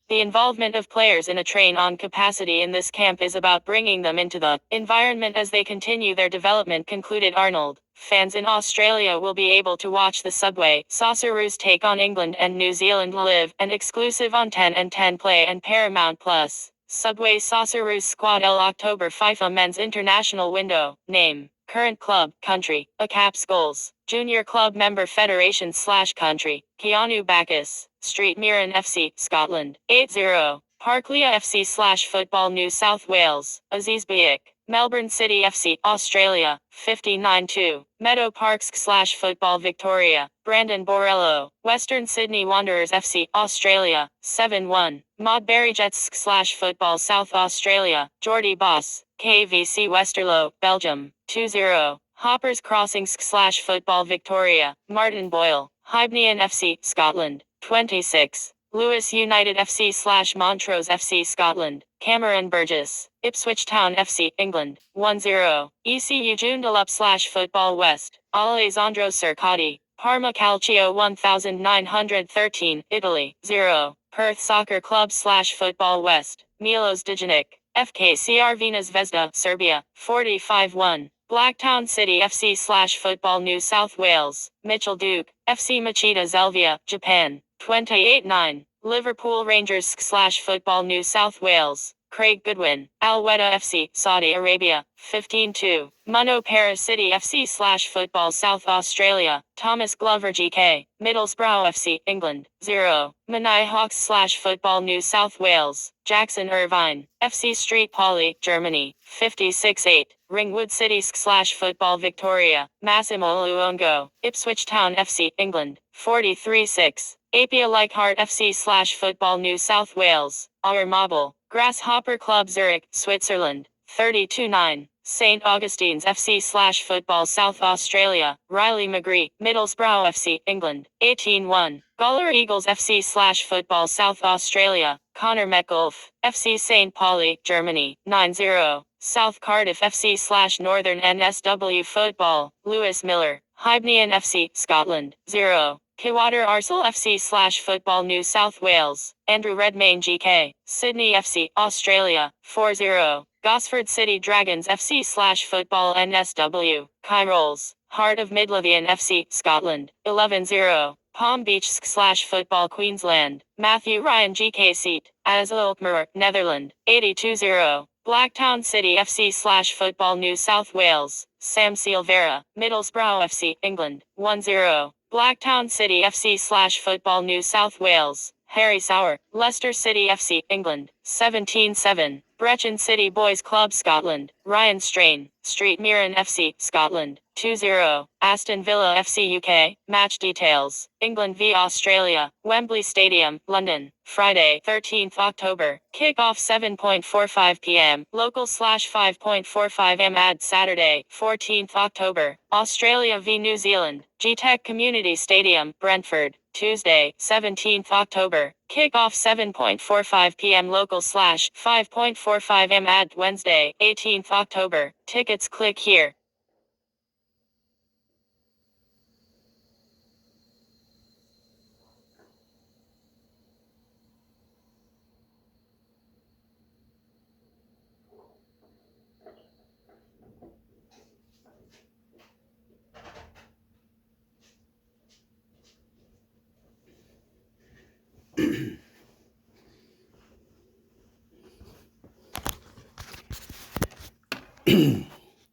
The involvement of players in a train-on capacity in this camp is about bringing them into the environment as they continue their development," concluded Arnold. Fans in Australia will be able to watch the Subway Socceroos take on England and New Zealand live and exclusive on 10 and 10 Play and Paramount Plus. Subway Socceroos squad L October FIFA men's international window. Name, current club, country, caps, goals. Junior club member federation/country, Keanu Bacchus, Street Mirren FC, Scotland, 80. Parklia FC/Football New South Wales, Aziz Biak. Melbourne City FC, Australia, 59-2. Meadow Parks/Football Victoria, Brandon Borello. Western Sydney Wanderers FC, Australia, 7-1. Modbury Jets/Football South Australia, Geordie Boss. KVC Westerlo, Belgium, 2-0. Hoppers Crossings/Football Victoria, Martin Boyle. Hibernian FC, Scotland, 26. Lewis United FC/Montrose FC, Scotland, Cameron Burgess. Ipswich Town FC, England, 1-0. ECU Joondalup/Football West, Alessandro Cercati. Parma Calcio 1913, Italy, 0. Perth Soccer Club/Football West, Milos Dijanic. FK Crvena Zvezda, Serbia, 45-1. Blacktown City FC/Football New South Wales, Mitchell Duke. FC Machida Zelvia, Japan, 28-9. Liverpool Rangers/Football New South Wales, Craig Goodwin. Al Weda FC, Saudi Arabia, 15-2. Munno Paris City FC/Football South Australia, Thomas Glover GK. Middlesbrough FC, England, 0. Menai Hawks/Football New South Wales, Jackson Irvine. FC Street Poly, Germany, 56-8. Ringwood City/Football Victoria, Massimo Luongo. Ipswich Town FC, England, 43-6. Apia Leichhardt FC/Football New South Wales, Auermobile. Grasshopper Club Zurich, Switzerland, 32-9. St. Augustine's FC/Football South Australia, Riley McGree. Middlesbrough FC, England, 18-1. Gawler Eagles FC/Football South Australia, Connor Metcalf. FC St. Pauli, Germany, 9-0. South Cardiff FC/Northern NSW Football, Lewis Miller. Hibernian FC, Scotland, 0. Kewater Arsenal FC/Football New South Wales, Andrew Redmayne GK. Sydney FC, Australia, 4-0. Gosford City Dragons FC/Football NSW, Kairols. Heart of Midlothian FC, Scotland, 11-0. Palm Beach/Football Queensland, Matthew Ryan GK Seat, Azulkmer, Netherlands, 82-0. Blacktown City FC/Football New South Wales, Sam Silvera. Middlesbrough FC, England, 1-0. Blacktown City FC/Football New South Wales, Harry Sauer. Leicester City FC, England, 17-7. Brechin City Boys Club Scotland, Ryan Strain. Street Mirren FC, Scotland, 2-0. Aston Villa FC UK. Match details, England v Australia, Wembley Stadium, London, Friday, 13th October. Kick-off 7:45 p.m. Local/5:45 am. Ad Saturday, 14th October. Australia v New Zealand, G-Tech Community Stadium, Brentford, Tuesday, 17th October. Kick-off 7:45 p.m. Local/5:45 am. Ad Wednesday, 18th October. Tickets click here.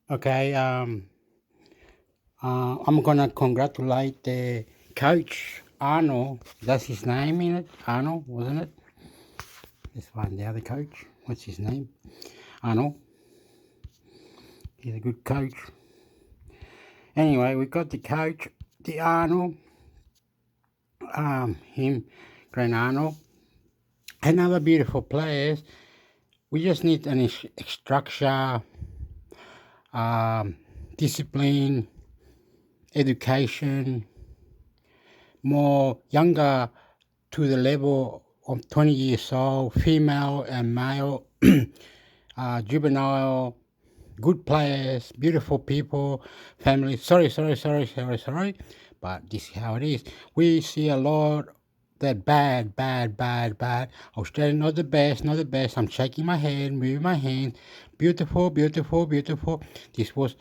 Okay, I'm gonna congratulate the coach, Arnold. That's his name in it? Arnold, wasn't it? Let's find the other coach. What's his name? Arnold. He's a good coach. Anyway, we got the coach, the Arnold, Grant Arnold, and other beautiful players. We just need an structure, discipline, education, more younger to the level of 20 years old, female and male, juvenile, good players, beautiful people, families. Sorry. But this is how it is. We see a lot that bad. Australia, not the best. I'm shaking my head, moving my hand. Beautiful. This was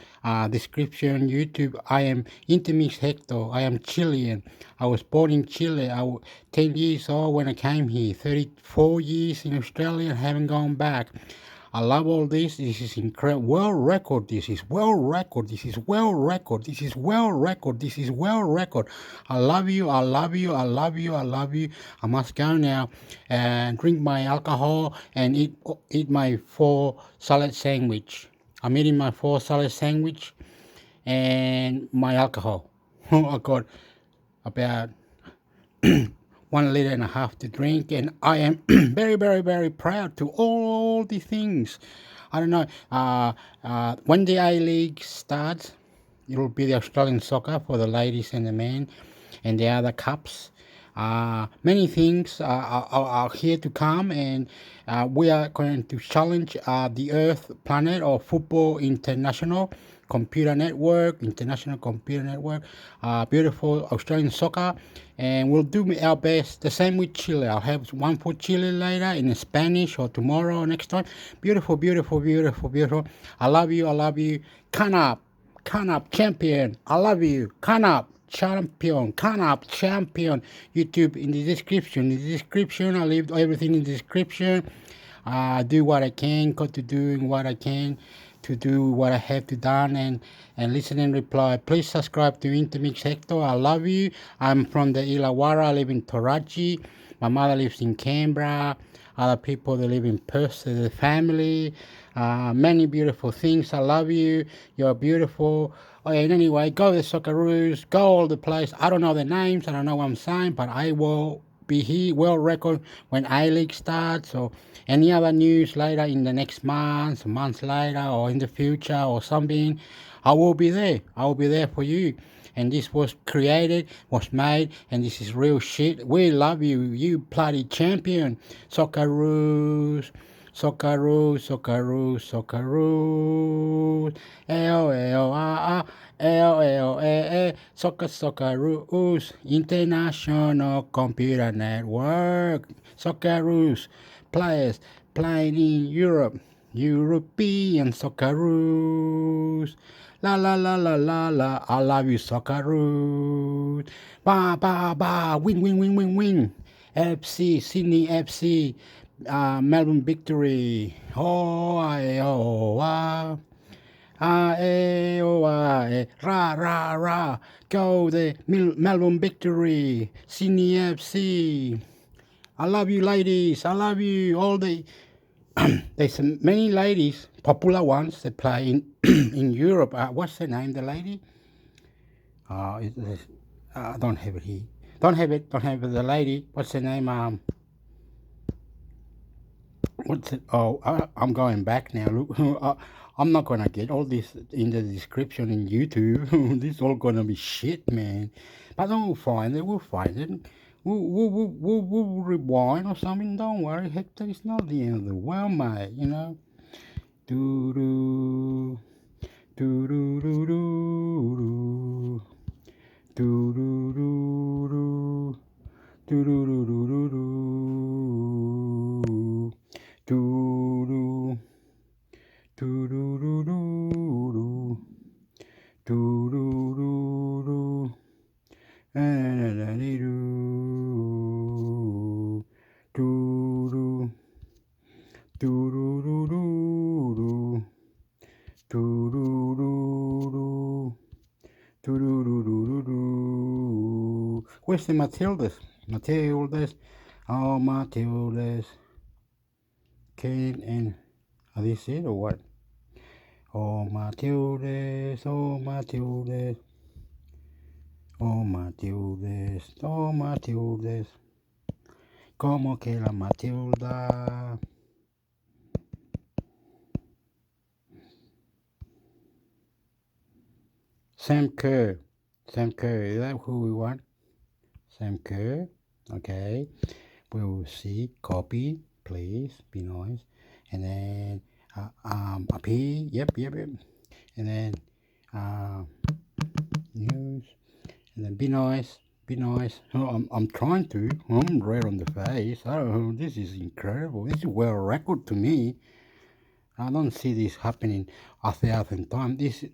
description YouTube. I am intermix hector. I am Chilean. I was born in Chile. I was 10 years old when I came here. 34 years in Australia and haven't gone back. I love all this. This is incredible. World record. This is world record. I love you. I must go now and drink my alcohol and eat my 4 salad sandwich. I'm eating my 4 salad sandwich and my alcohol. I got about 1.5 liters to drink, and I am very, very, very proud to all these things. I don't know. When the A-League starts, it'll be the Australian soccer for the ladies and the men, and the other cups. Many things are here to come, and we are going to challenge the Earth Planet or Football International Computer Network, International Computer Network, beautiful Australian soccer, and we'll do our best. The same with Chile. I'll have one for Chile later in Spanish or tomorrow or next time. Beautiful, beautiful, beautiful, beautiful. I love you. I love you. Can up, champion. I love you. Can up. Champion, can up, champion. YouTube in the description. In the description, I leave everything in the description. Do what I can, go to doing what I can to do what I have to done, and listen and reply. Please subscribe to Intermix Hector. I love you. I'm from the Illawarra. I live in Toraji. My mother lives in Canberra. Other people that live in Perth, the family. Many beautiful things. I love you. You're beautiful. Oh, and anyway, go to the Socceroos, go all the place. I don't know the names, I don't know what I'm saying, but I will be here, world record, when A-League starts, or any other news later in the next month, months later, or in the future, or something. I will be there. I will be there for you. And this was created, was made, and this is real shit. We love you, you bloody champion. Socceroos. Socceroos, Socceroos, Socceroos, L-L-A-A, Socceroos, International Computer Network, Socceroos, players playing in Europe, European Socceroos. La la la la la la, I love you, Socceroos. Ba ba ba, win win win win win. FC, Sydney FC. Melbourne victory. Oh, ra, ra, ra. Go the Melbourne victory. Sydney FC. I love you, ladies. I love you. All the there's many ladies, popular ones that play in in Europe. What's her name? The lady? I don't have it here. Don't have it. Don't have it. The lady. What's her name? What's it? Oh, I'm going back now. Look, I'm not gonna get all this in the description in YouTube. This is all gonna be shit, man. But we'll find it. We'll find it. We'll rewind or something. Don't worry, Hector. It's not the end of the world, mate. You know. Do do do do do do do do do do do do do do do do. Do do do do do do do do do. Where's the Matildas? Matildas, oh Matildas. Can and are this it or what? Oh Matildas, oh Matildas, oh Matildas, oh Matildas, como que la Matilda. Sam Kerr, is that who we want? Sam Kerr, okay. We will see. Copy, please, be nice. And then up here, yep. And then news, and then be nice. Oh, I'm trying to. I'm red on the face. Oh, this is incredible. This is world record to me. I don't see this happening 1,000 times. This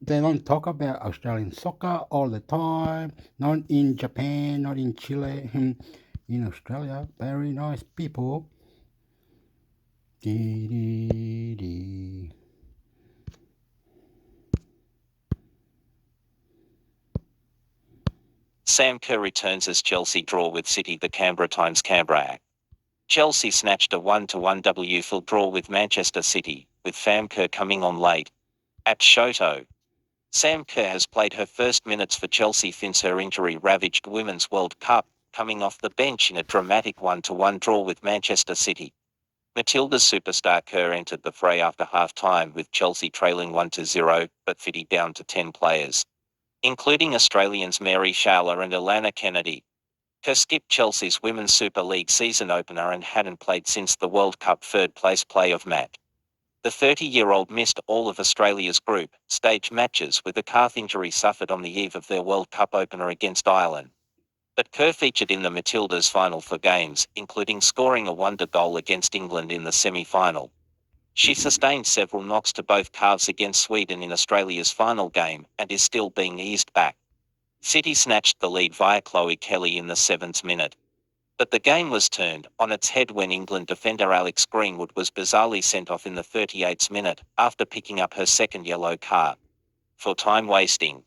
they don't talk about Australian soccer all the time. Not in Japan, not in Chile. In Australia, very nice people. Sam Kerr returns as Chelsea draw with City. The Canberra Times. Canberra. Chelsea snatched a 1-1 WFL draw with Manchester City. with Sam Kerr coming on late. At Shoto, Sam Kerr has played her first minutes for Chelsea since her injury-ravaged Women's World Cup, coming off the bench in a dramatic 1-1 draw with Manchester City. Matilda's superstar Kerr entered the fray after half-time with Chelsea trailing 1-0, but fitted down to 10 players, including Australians Mary Showler and Alana Kennedy. Kerr skipped Chelsea's Women's Super League season opener and hadn't played since the World Cup third-place play-off match. The 30-year-old missed all of Australia's group stage matches with a calf injury suffered on the eve of their World Cup opener against Ireland. But Kerr featured in the Matildas' final 4 games, including scoring a wonder goal against England in the semi-final. She sustained several knocks to both calves against Sweden in Australia's final game and is still being eased back. City snatched the lead via Chloe Kelly in the 7th minute. But the game was turned on its head when England defender Alex Greenwood was bizarrely sent off in the 38th minute after picking up her second yellow card for time wasting.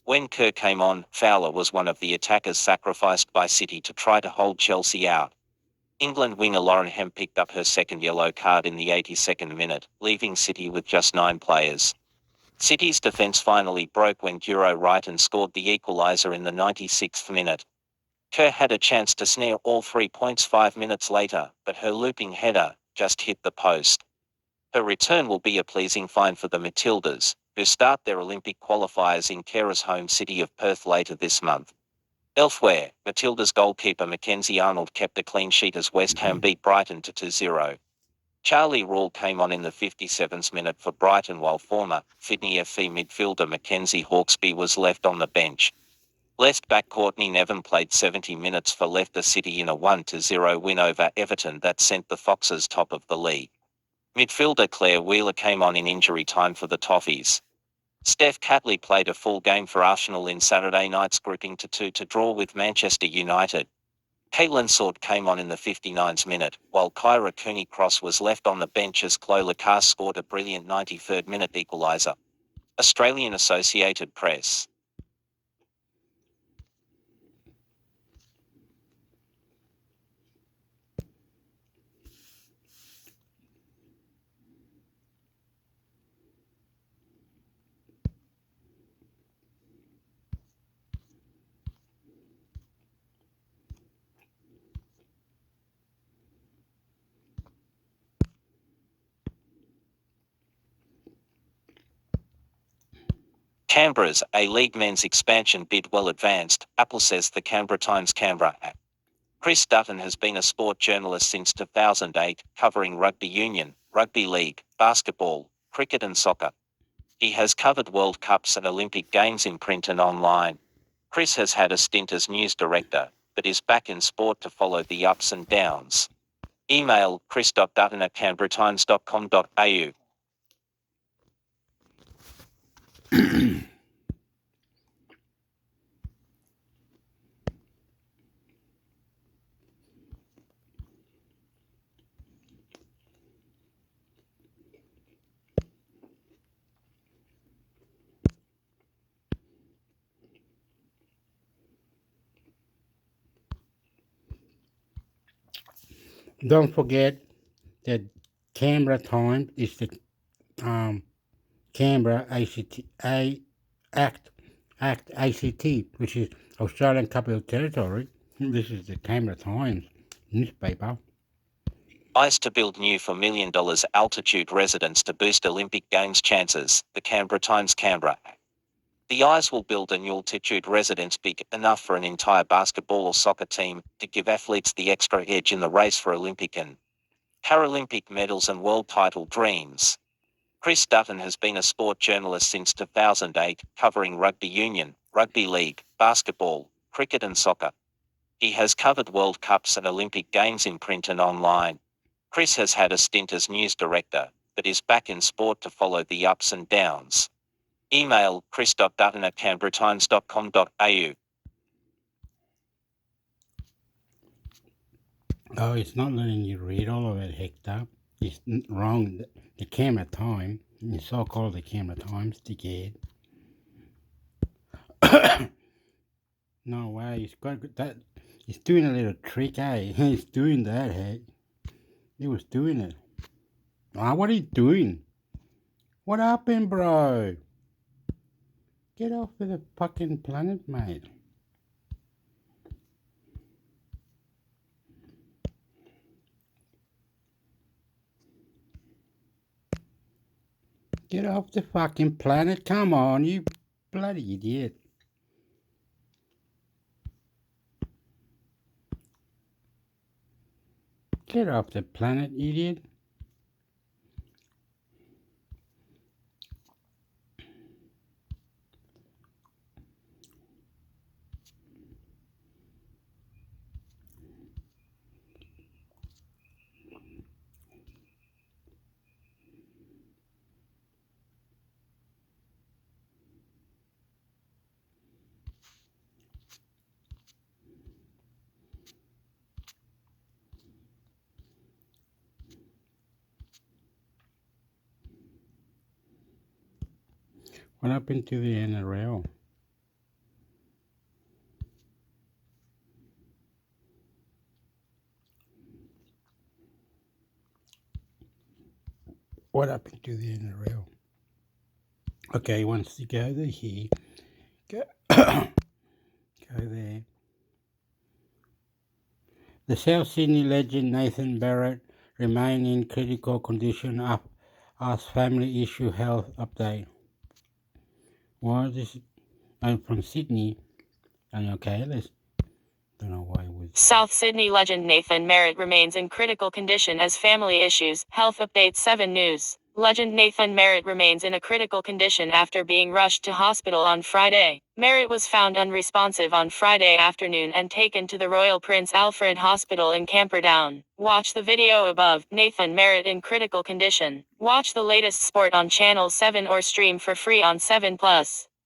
When Kerr came on, Fowler was one of the attackers sacrificed by City to try to hold Chelsea out. England winger Lauren Hemp picked up her second yellow card in the 82nd minute, leaving City with just 9 players. City's defence finally broke when Duro Wrighton scored the equaliser in the 96th minute. Kerr had a chance to snare all 3 points 5 minutes later, but her looping header just hit the post. Her return will be a pleasing find for the Matildas, who start their Olympic qualifiers in Kerr's home city of Perth later this month. Elsewhere, Matildas goalkeeper Mackenzie Arnold kept a clean sheet as West Ham beat Brighton to 2-0. Charlie Rule came on in the 57th minute for Brighton while former Sydney FC midfielder Mackenzie Hawkesby was left on the bench. Left back Courtney Nevin played 70 minutes for Leicester City in a 1-0 win over Everton that sent the Foxes top of the league. Midfielder Claire Wheeler came on in injury time for the Toffees. Steph Catley played a full game for Arsenal in Saturday night's gripping 2-2 draw with Manchester United. Caitlin Sword came on in the 59th minute, while Kyra Cooney-Cross was left on the bench as Chloe Lacasse scored a brilliant 93rd minute equaliser. Australian Associated Press. Canberra's A-League men's expansion bid well advanced, Apple says the Canberra Times Canberra. Chris Dutton has been a sport journalist since 2008, covering rugby union, rugby league, basketball, cricket and soccer. He has covered World Cups and Olympic Games in print and online. Chris has had a stint as news director, but is back in sport to follow the ups and downs. Email chris.dutton@canberratimes.com.au. Don't forget that Canberra Times is the Canberra Act ACT, which is Australian Capital Territory. This is the Canberra Times newspaper. Eyes to build new $4 million altitude residence to boost Olympic Games chances, the Canberra Times Canberra. The Eyes will build a new altitude residence big enough for an entire basketball or soccer team to give athletes the extra edge in the race for Olympic and Paralympic medals and world title dreams. Chris Dutton has been a sport journalist since 2008, covering rugby union, rugby league, basketball, cricket and soccer. He has covered World Cups and Olympic Games in print and online. Chris has had a stint as news director, but is back in sport to follow the ups and downs. Email chris.dutton@canberratimes.com.au. Oh, it's not letting you read all of it, Hector. It's wrong. The Canberra Times, the so-called the Canberra Times, dickhead. No way, he's got that. He's doing a little trick, eh? He's doing that, hey. He was doing it. Ah, what are you doing? What happened, bro? Get off of the fucking planet, mate. Get off the fucking planet. Come on, you bloody idiot. Get off the planet, idiot. What happened to the NRL? What happened to the NRL? Okay, once you go there, here, go, go there. The South Sydney legend Nathan Barrett remain in critical condition as family issue health update. Why this? I'm from Sydney. And okay, let's. Don't know why it was. South Sydney legend Nathan Merritt remains in critical condition as family issues. Health update 7 News. Legend Nathan Merritt remains in a critical condition after being rushed to hospital on Friday. Merritt was found unresponsive on Friday afternoon and taken to the Royal Prince Alfred Hospital in Camperdown. Watch the video above. Nathan Merritt in critical condition. Watch the latest sport on Channel 7 or stream for free on 7+.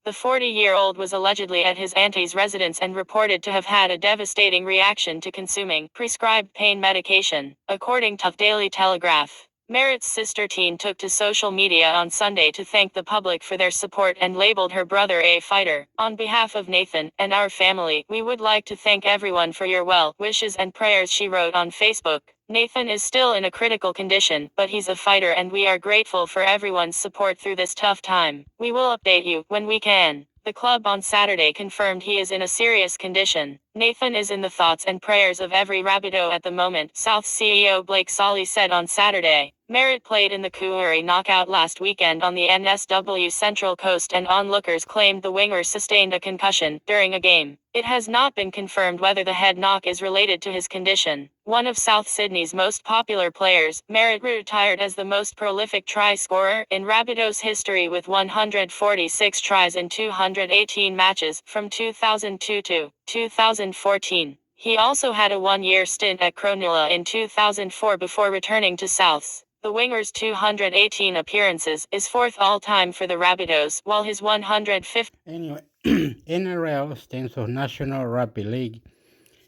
The 40-year-old was allegedly at his auntie's residence and reported to have had a devastating reaction to consuming prescribed pain medication, according to the Daily Telegraph. Merritt's sister Teen took to social media on Sunday to thank the public for their support and labeled her brother a fighter. On behalf of Nathan and our family, we would like to thank everyone for your well wishes and prayers, she wrote on Facebook. Nathan is still in a critical condition, but he's a fighter and we are grateful for everyone's support through this tough time. We will update you when we can. The club on Saturday confirmed he is in a serious condition. Nathan is in the thoughts and prayers of every Rabbitoh at the moment, South CEO Blake Solly said on Saturday. Merritt played in the Koori knockout last weekend on the NSW Central Coast and onlookers claimed the winger sustained a concussion during a game. It has not been confirmed whether the head knock is related to his condition. One of South Sydney's most popular players, Merritt retired as the most prolific try scorer in Rabbitoh's history with 146 tries in 218 matches from 2002 to 2014. He also had a one-year stint at Cronulla in 2004 before returning to Souths. The winger's 218 appearances is fourth all-time for the Rabbitohs, while his 150... Anyway, NRL stands for National Rugby League,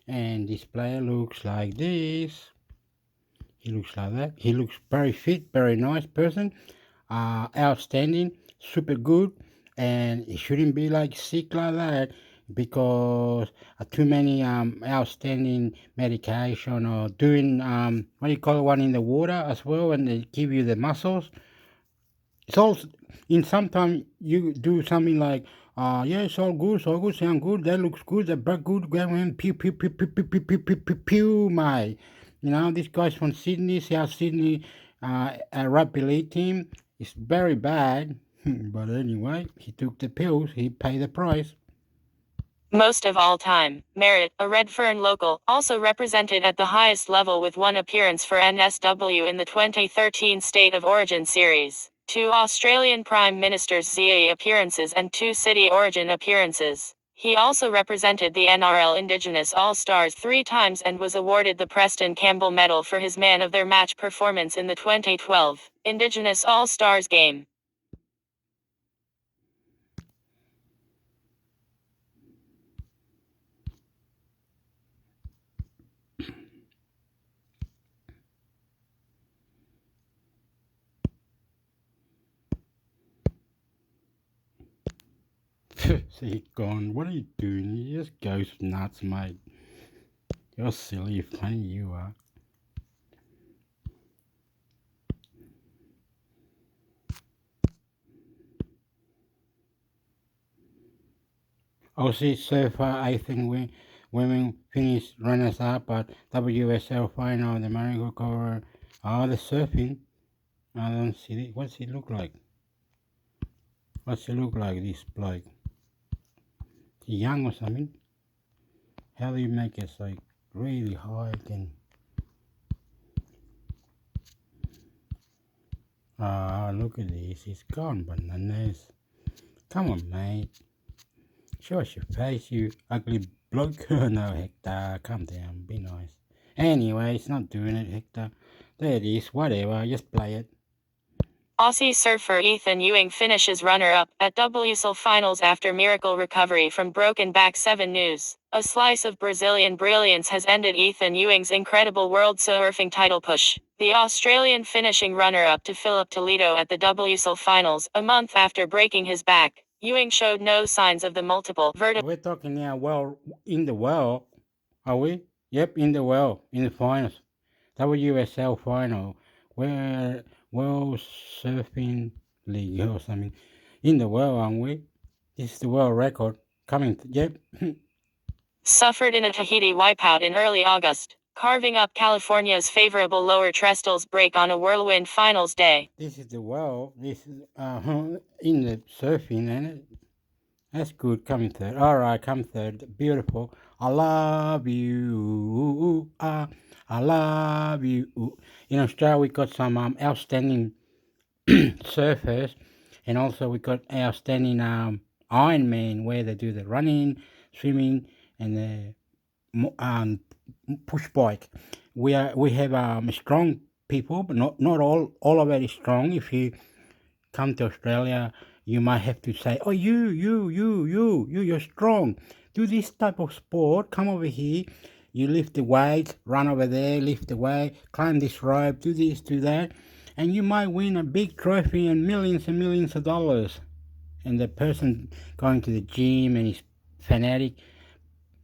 and this player looks like this. He looks like that. He looks very fit, very nice person, outstanding, super good, and he shouldn't be like sick like that because too many outstanding medication or doing what do you call it, one in the water as well, and they give you the muscles. It's all in sometimes you do something like yeah, it's all good, sound good, that looks good, that back good, pew pew pew pew pew pew pew pew pew pew my. You know, this guy's from Sydney, South Sydney, a rugby league team. It's very bad, but anyway, he took the pills, he paid the price. Most of all time, Merritt, a Redfern local, also represented at the highest level with one appearance for NSW in the 2013 State of Origin Series, 2 Australian Prime Minister's ZA appearances and 2 City Origin appearances. He also represented the NRL Indigenous All-Stars 3 times and was awarded the Preston Campbell Medal for his Man of their Match performance in the 2012 Indigenous All-Stars game. See, gone. What are you doing? You just go nuts, mate. You're silly, funny you are. Aussie surfer, I think women finished runners-up at WSL final. The American cover. Oh, the surfing. I don't see it. What's it look like? What's it look like, this bloke? He young or something? How do you make it like really high and look at this, it's gone bananas. Come on, mate. Show us your face, you ugly bloke. No, Hector, calm down, be nice. Anyway, it's not doing it, Hector. There it is, whatever, just play it. Aussie surfer Ethan Ewing finishes runner-up at WSL finals after miracle recovery from broken back. 7 News. A slice of Brazilian brilliance has ended Ethan Ewing's incredible world surfing title push. The Australian finishing runner-up to Philip Toledo at the WSL finals a month after breaking his back. Ewing showed no signs of the multiple vertebrae. We're talking now, well, in the well, are we? Yep, in the well, in the finals. WSL final, where World Surfing League or something. In the world, aren't we? This is the world record coming. Yep. Suffered in a Tahiti wipeout in early August, carving up California's favorable lower trestles break on a whirlwind finals day. This is the world. This is in the surfing, and that's good. Coming third. All right, come third. Beautiful. I love you. I love you. In Australia, we got some outstanding surfers, and also we got outstanding Ironman where they do the running, swimming, and the push bike. We have strong people, but not all of it is strong. If you come to Australia, you might have to say, "Oh, you're strong. Do this type of sport. Come over here. You lift the weights, run over there, lift the weight, climb this rope, do this, do that, and you might win a big trophy and millions of dollars." And the person going to the gym and is fanatic,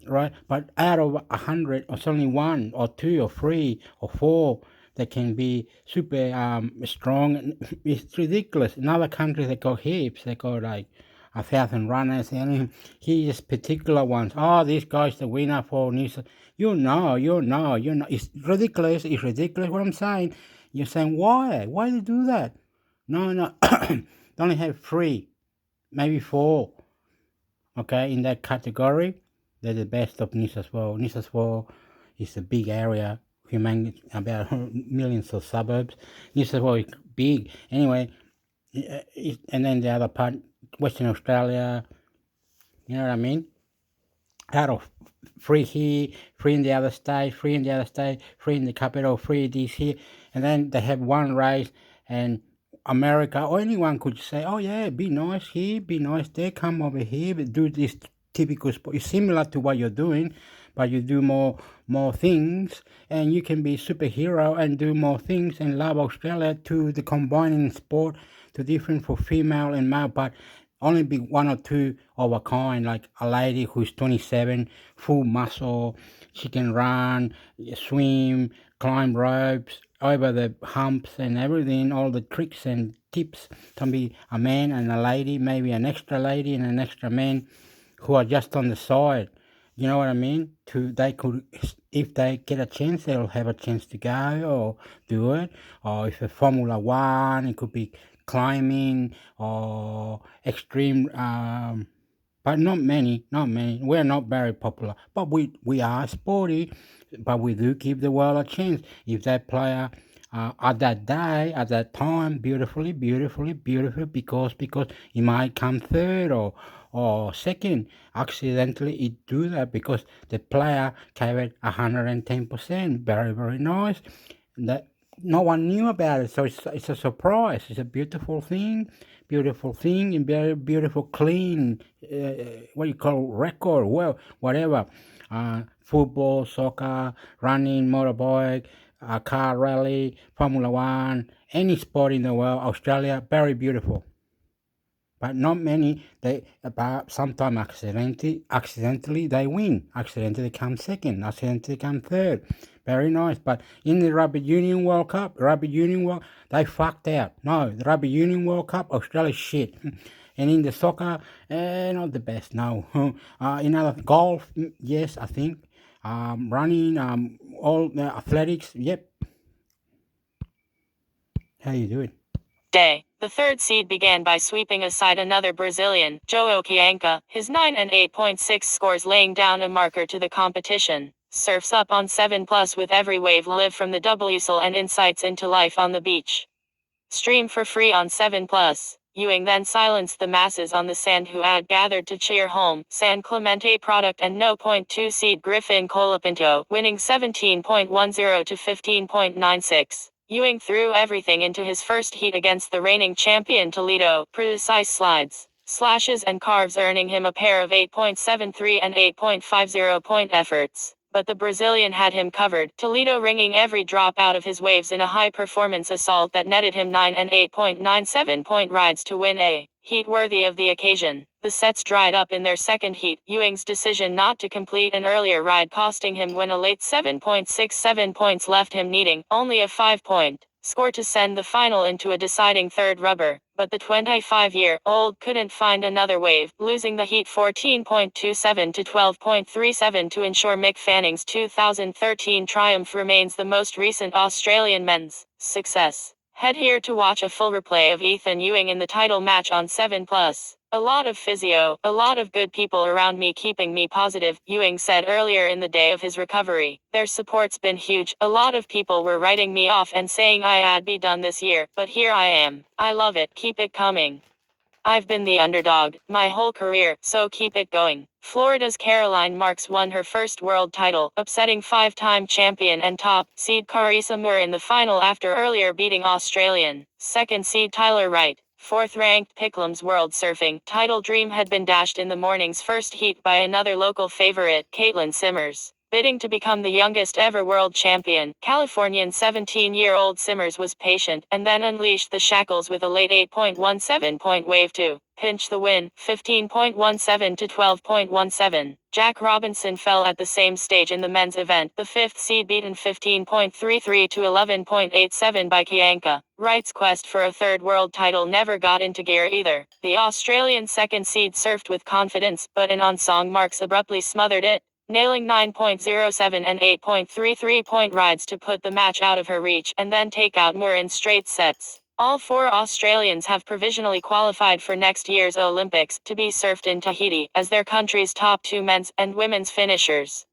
right? But out of 100, it's only 1 or 2 or 3 or 4 that can be super strong. It's ridiculous. In other countries, they got heaps. They got like 1,000 runners, and here's particular ones. Oh, this guy's the winner for New South. You know. It's ridiculous. It's ridiculous what I'm saying. You're saying, why? Why do you do that? No. They only have 3, maybe 4, okay, in that category. They're the best of New South Wales. New South Wales is a big area, about millions of suburbs. New South Wales is big. Anyway, and then the other part, Western Australia, you know what I mean? Out of 3 here, 3 in the other state, 3 in the other state, 3 in the capital, 3 this here, and then they have one race, and America or anyone could say, "Oh yeah, be nice here, be nice there, come over here, but do this typical sport." It's similar to what you're doing, but you do more things, and you can be superhero and do more things, and love Australia to the combining sport to different for female and male, but only be 1 or 2 of a kind, like a lady who's 27, full muscle, she can run, swim, climb ropes, over the humps and everything, all the tricks and tips. Can be a man and a lady, maybe an extra lady and an extra man who are just on the side. You know what I mean? They could, if they get a chance, they'll have a chance to go or do it. Or if a Formula One, it could be climbing or extreme, but not many. We're not very popular, but we are sporty, but we do give the world a chance. If that player at that day, at that time, beautifully, because he might come third or second. Accidentally, it do that because the player gave it 110%. Very nice. That no one knew about it, so it's a surprise. It's a beautiful thing, and very beautiful, clean, what you call record, well, whatever, football, soccer, running, motorbike, car rally, Formula One, any sport in the world, Australia, very beautiful. But not many, sometimes accidentally they win, accidentally come second, accidentally come third. Very nice. But in the Rugby Union World Cup, they fucked out. No, the Rugby Union World Cup, Australia shit. And in the soccer, not the best, no. In other golf, yes, I think. Running, all the athletics, yep. How you doing? Day. The third seed began by sweeping aside another Brazilian, João Chianca, his 9 and 8.6 scores laying down a marker to the competition. Surfs up on 7+ with every wave live from the WSL and insights into life on the beach. Stream for free on 7+. Ewing then silenced the masses on the sand who had gathered to cheer home. San Clemente product and no .2 seed Griffin Colapinto, winning 17.10 to 15.96. Ewing threw everything into his first heat against the reigning champion Toledo. Precise slides, slashes and carves earning him a pair of 8.73 and 8.50 point efforts. But the Brazilian had him covered, Toledo wringing every drop out of his waves in a high-performance assault that netted him 9 and 8.97 point rides to win a heat worthy of the occasion. The sets dried up in their second heat, Ewing's decision not to complete an earlier ride costing him when a late 7.67 points left him needing only a 5-point score to send the final into a deciding third rubber. But the 25-year-old couldn't find another wave, losing the heat 14.27 to 12.37 to ensure Mick Fanning's 2013 triumph remains the most recent Australian men's success. Head here to watch a full replay of Ethan Ewing in the title match on 7+. A lot of physio, a lot of good people around me keeping me positive, Ewing said earlier in the day of his recovery. Their support's been huge. A lot of people were writing me off and saying I'd be done this year, but here I am. I love it. Keep it coming. I've been the underdog my whole career, so keep it going. Florida's Caroline Marks won her first world title, upsetting 5-time champion and top seed Carissa Moore in the final after earlier beating Australian second seed Tyler Wright. Fourth-ranked Picklam's World Surfing title dream had been dashed in the morning's first heat by another local favorite, Caitlin Simmers. Bidding to become the youngest ever world champion, Californian 17-year-old Simmers was patient and then unleashed the shackles with a late 8.17 point wave to pinch the win, 15.17 to 12.17. Jack Robinson fell at the same stage in the men's event, the fifth seed beaten 15.33 to 11.87 by Chianca. Wright's quest for a third world title never got into gear either. The Australian second seed surfed with confidence, but an on-song Marks abruptly smothered it, nailing 9.07 and 8.33 point rides to put the match out of her reach and then take out Moore in straight sets. All 4 Australians have provisionally qualified for next year's Olympics to be surfed in Tahiti as their country's top 2 men's and women's finishers.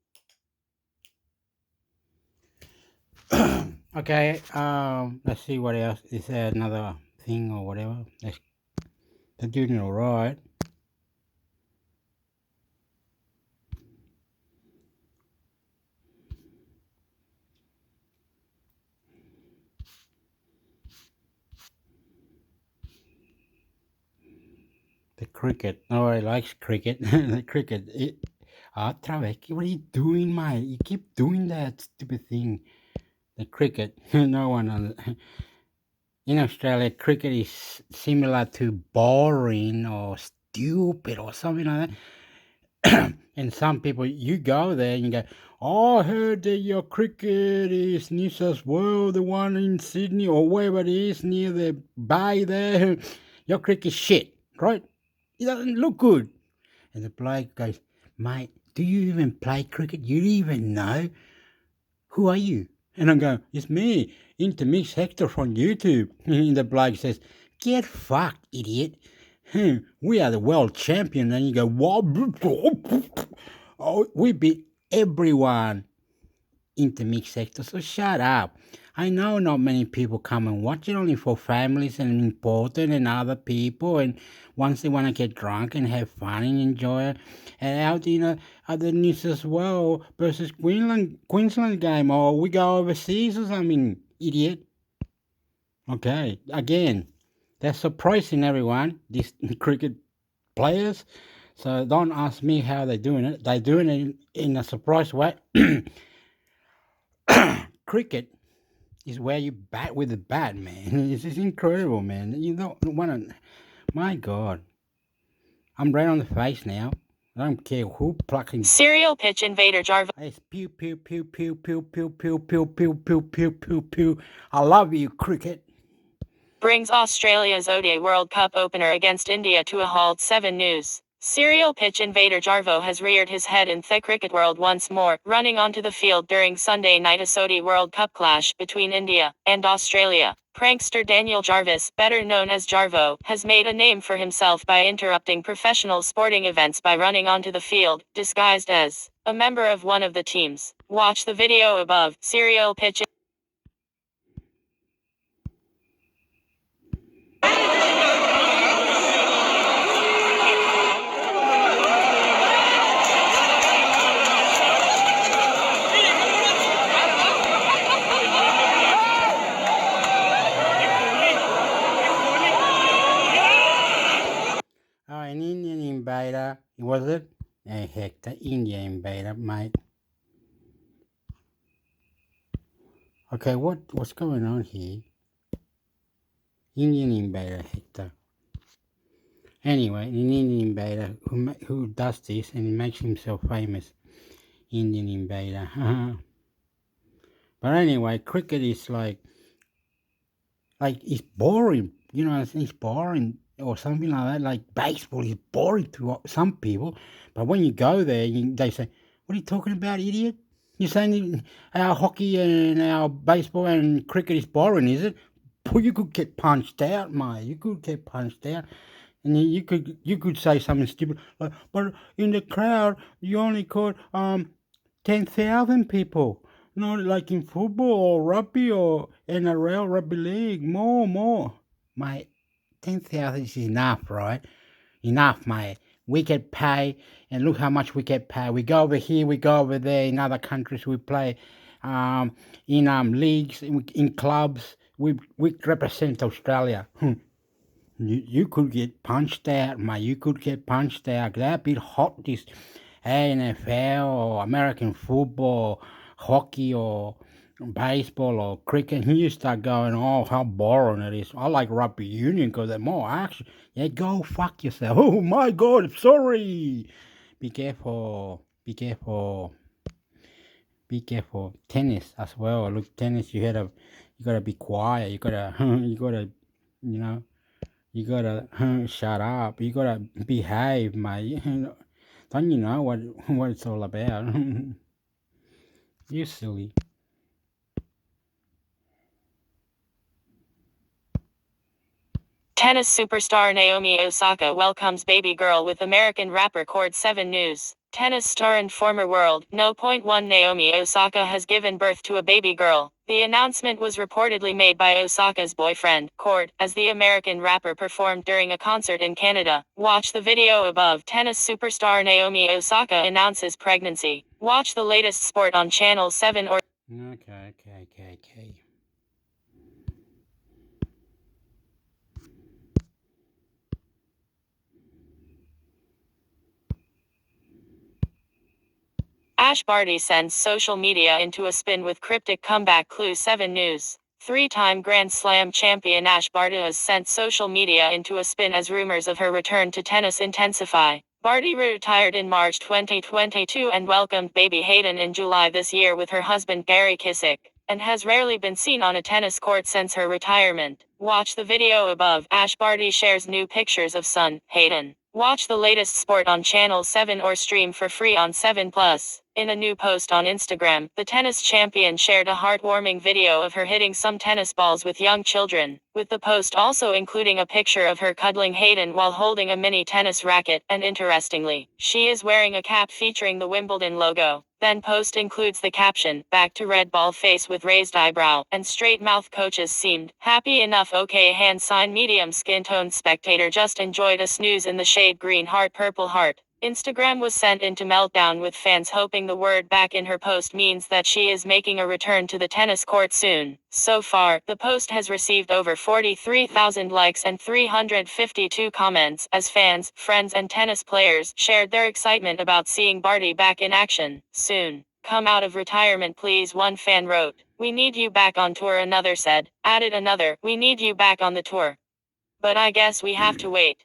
Okay, let's see what else. Is there another thing or whatever? They're doing all right. The cricket. Oh, I like cricket. The cricket. Travek, what are you doing, mate? You keep doing that stupid thing. The cricket. No one in Australia, cricket is similar to boring or stupid or something like that. And some people, you go there and you go, oh, I heard that your cricket is New South Wales, the one in Sydney or wherever it is near the bay there. Your cricket is shit, right? It doesn't look good. And the bloke goes, mate, do you even play cricket? You don't even know? Who are you? And I'm going, it's me, Intermix Hector from YouTube. And the bloke says, get fucked, idiot. We are the world champion. And you go, what? Oh, we beat everyone. Intermix Hector, so shut up. I know not many people come and watch it, only for families and important and other people, and once they want to get drunk and have fun and enjoy it. And out in the New South Wales versus Queensland game, or we go overseas or something, idiot. Okay, again, they're surprising everyone, these cricket players. So don't ask me how they're doing it. They're doing it in a surprise way. Cricket is where you bat with the bat, man. It's just incredible, man. You don't want to... My God. I'm right on the face now. I don't care who plucking... Serial pitch invader Jarvis. It's pew, pew, pew, pew, pew, pew, pew, pew, pew, pew, pew, pew, pew. I love you, cricket. brings Australia's ODI World Cup opener against India to a halt. 7 News. Serial pitch invader Jarvo has reared his head in the cricket world once more, running onto the field during Sunday night's ODI World Cup clash between India and Australia. Prankster Daniel Jarvis, better known as Jarvo, has made a name for himself by interrupting professional sporting events by running onto the field, disguised as a member of one of the teams. Watch the video above. Serial pitch. Oh, an Indian invader. Was it? Hector, Indian invader, mate. Okay, what's going on here? Indian invader, Hector. Anyway, an Indian invader who does this and makes himself famous. Indian invader. But anyway, cricket is like it's boring. You know, it's boring or something like that. Like baseball is boring to some people, but when you go there, they say, "What are you talking about, idiot? You're saying our hockey and our baseball and cricket is boring, is it? Well, you could get punched out, mate. You could get punched out." And you could say something stupid like, "But in the crowd, you only caught 10,000 people. Not like in football or rugby or NRL rugby league. More. Mate, 10,000 is enough, right? Enough, mate. We get paid, and look how much we get paid. We go over here, we go over there. In other countries, we play in leagues, in clubs. We represent Australia. You could get punched out, mate. You could get punched out. That bit hot, this NFL or American football, hockey or baseball or cricket. And you start going, oh, how boring it is. I like rugby union because they're more action. Yeah, go fuck yourself. Oh my God, sorry. Be careful. Be careful. Be careful. Tennis as well. Look, tennis. You gotta be quiet. You gotta, you know. You gotta shut up. You gotta behave, mate. Don't you know what it's all about? You silly. Tennis superstar Naomi Osaka welcomes baby girl with American rapper Cord. 7 News. Tennis star and former world No.1 Naomi Osaka has given birth to a baby girl. The announcement was reportedly made by Osaka's boyfriend, Cord, as the American rapper performed during a concert in Canada. Watch the video above. Tennis superstar Naomi Osaka announces pregnancy. Watch the latest sport on Channel 7 or... Okay. Ash Barty sends social media into a spin with cryptic comeback clue. 7 News. Three-time Grand Slam champion Ash Barty has sent social media into a spin as rumors of her return to tennis intensify. Barty retired in March 2022 and welcomed baby Hayden in July this year with her husband Gary Kissick, and has rarely been seen on a tennis court since her retirement. Watch the video above. Ash Barty shares new pictures of son, Hayden. Watch the latest sport on Channel 7 or stream for free on 7+. In a new post on Instagram, the tennis champion shared a heartwarming video of her hitting some tennis balls with young children, with the post also including a picture of her cuddling Hayden while holding a mini tennis racket, and interestingly, she is wearing a cap featuring the Wimbledon logo. Then post includes the caption, "Back to red ball face with raised eyebrow, and straight mouth coaches seemed happy enough." Okay, hand sign medium skin tone spectator just enjoyed a snooze in the shade green heart purple heart. Instagram was sent into meltdown with fans hoping the word "back" in her post means that she is making a return to the tennis court soon. So far, the post has received over 43,000 likes and 352 comments as fans, friends and tennis players shared their excitement about seeing Barty back in action soon. "Come out of retirement please," one fan wrote. "We need you back on tour," another said. Added another, "We need you back on the tour. But I guess we have to wait.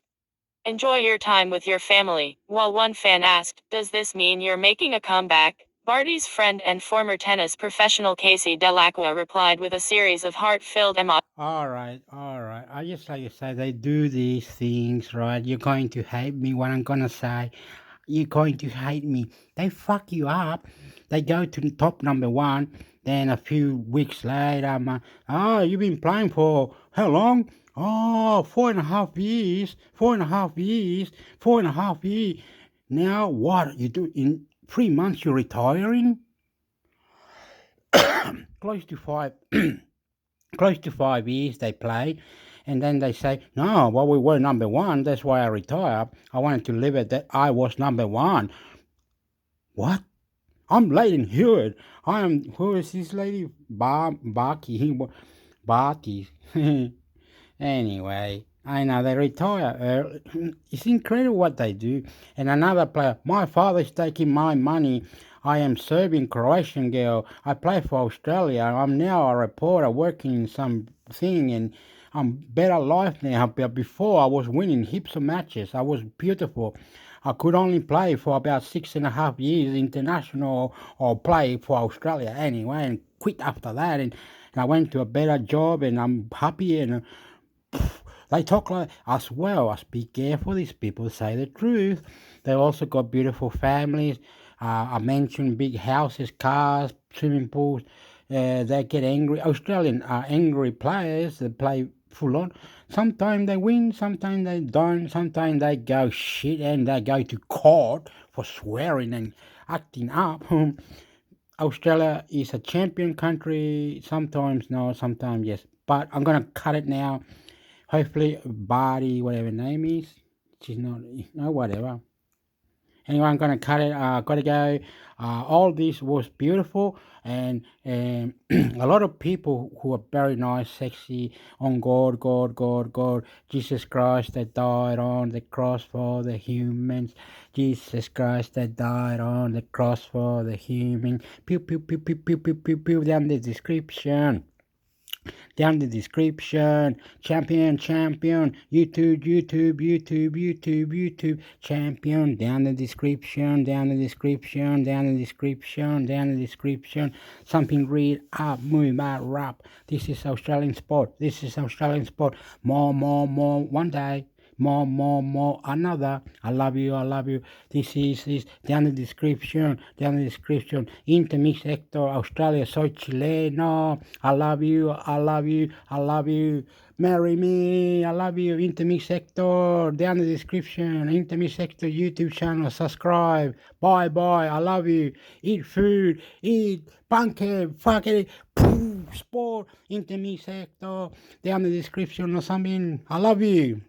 Enjoy your time with your family," while one fan asked, "Does this mean you're making a comeback?" Barty's friend and former tennis professional Casey Delacqua replied with a series of heart-filled emojis. All right. I just like to say they do these things, right? You're going to hate me. What I'm gonna say, you're going to hate me. They fuck you up. They go to the top number one. Then a few weeks later, you've been playing for how long? Oh, 4.5 years. 4.5 years. 4.5 years. Now what? You do in 3 months? You're retiring? Close to five. Close to 5 years they play, and then they say, no, well, we were number one, that's why I retired. I wanted to live it that I was number one. What? I'm Leighton Hewitt. Who is this lady? Barky. Anyway, I know they retire early. It's incredible what they do. And another player, my father's taking my money. I am Serbian Croatian girl. I play for Australia. I'm now a reporter working in some thing, and I'm better life now. But before I was winning heaps of matches. I was beautiful. I could only play for about 6.5 years international or play for Australia anyway, and quit after that. And I went to a better job, and I'm happy. And they talk like as well. As be careful, these people say the truth. They also got beautiful families. I mentioned big houses, cars, swimming pools. They get angry. Australian are angry players. They play full on. Sometimes they win, sometimes they don't. Sometimes they go shit and they go to court for swearing and acting up. Australia is a champion country. Sometimes no, sometimes yes. But I'm gonna cut it now. Hopefully, Barty, whatever name is, she's not, whatever. Anyway, I'm gonna cut it. Gotta go. All this was beautiful, and a lot of people who are very nice, sexy, on God, Jesus Christ that died on the cross for the humans. Jesus Christ that died on the cross for the humans. Pew pew pew pew pew pew pew pew down the description. Down the description, champion, YouTube, champion, down the description, something read up, move out, rap. This is Australian sport, more, one day. More, another. I love you. This is down the description. Intermix Hector, Australia, soy chileno. I love you. Marry me. I love you. Intermix Hector, down the description. Intermix Hector YouTube channel, subscribe. Bye. I love you. Eat food. Eat pancake. Fuck it. Sport. Intermix Hector, down the description or something. I love you.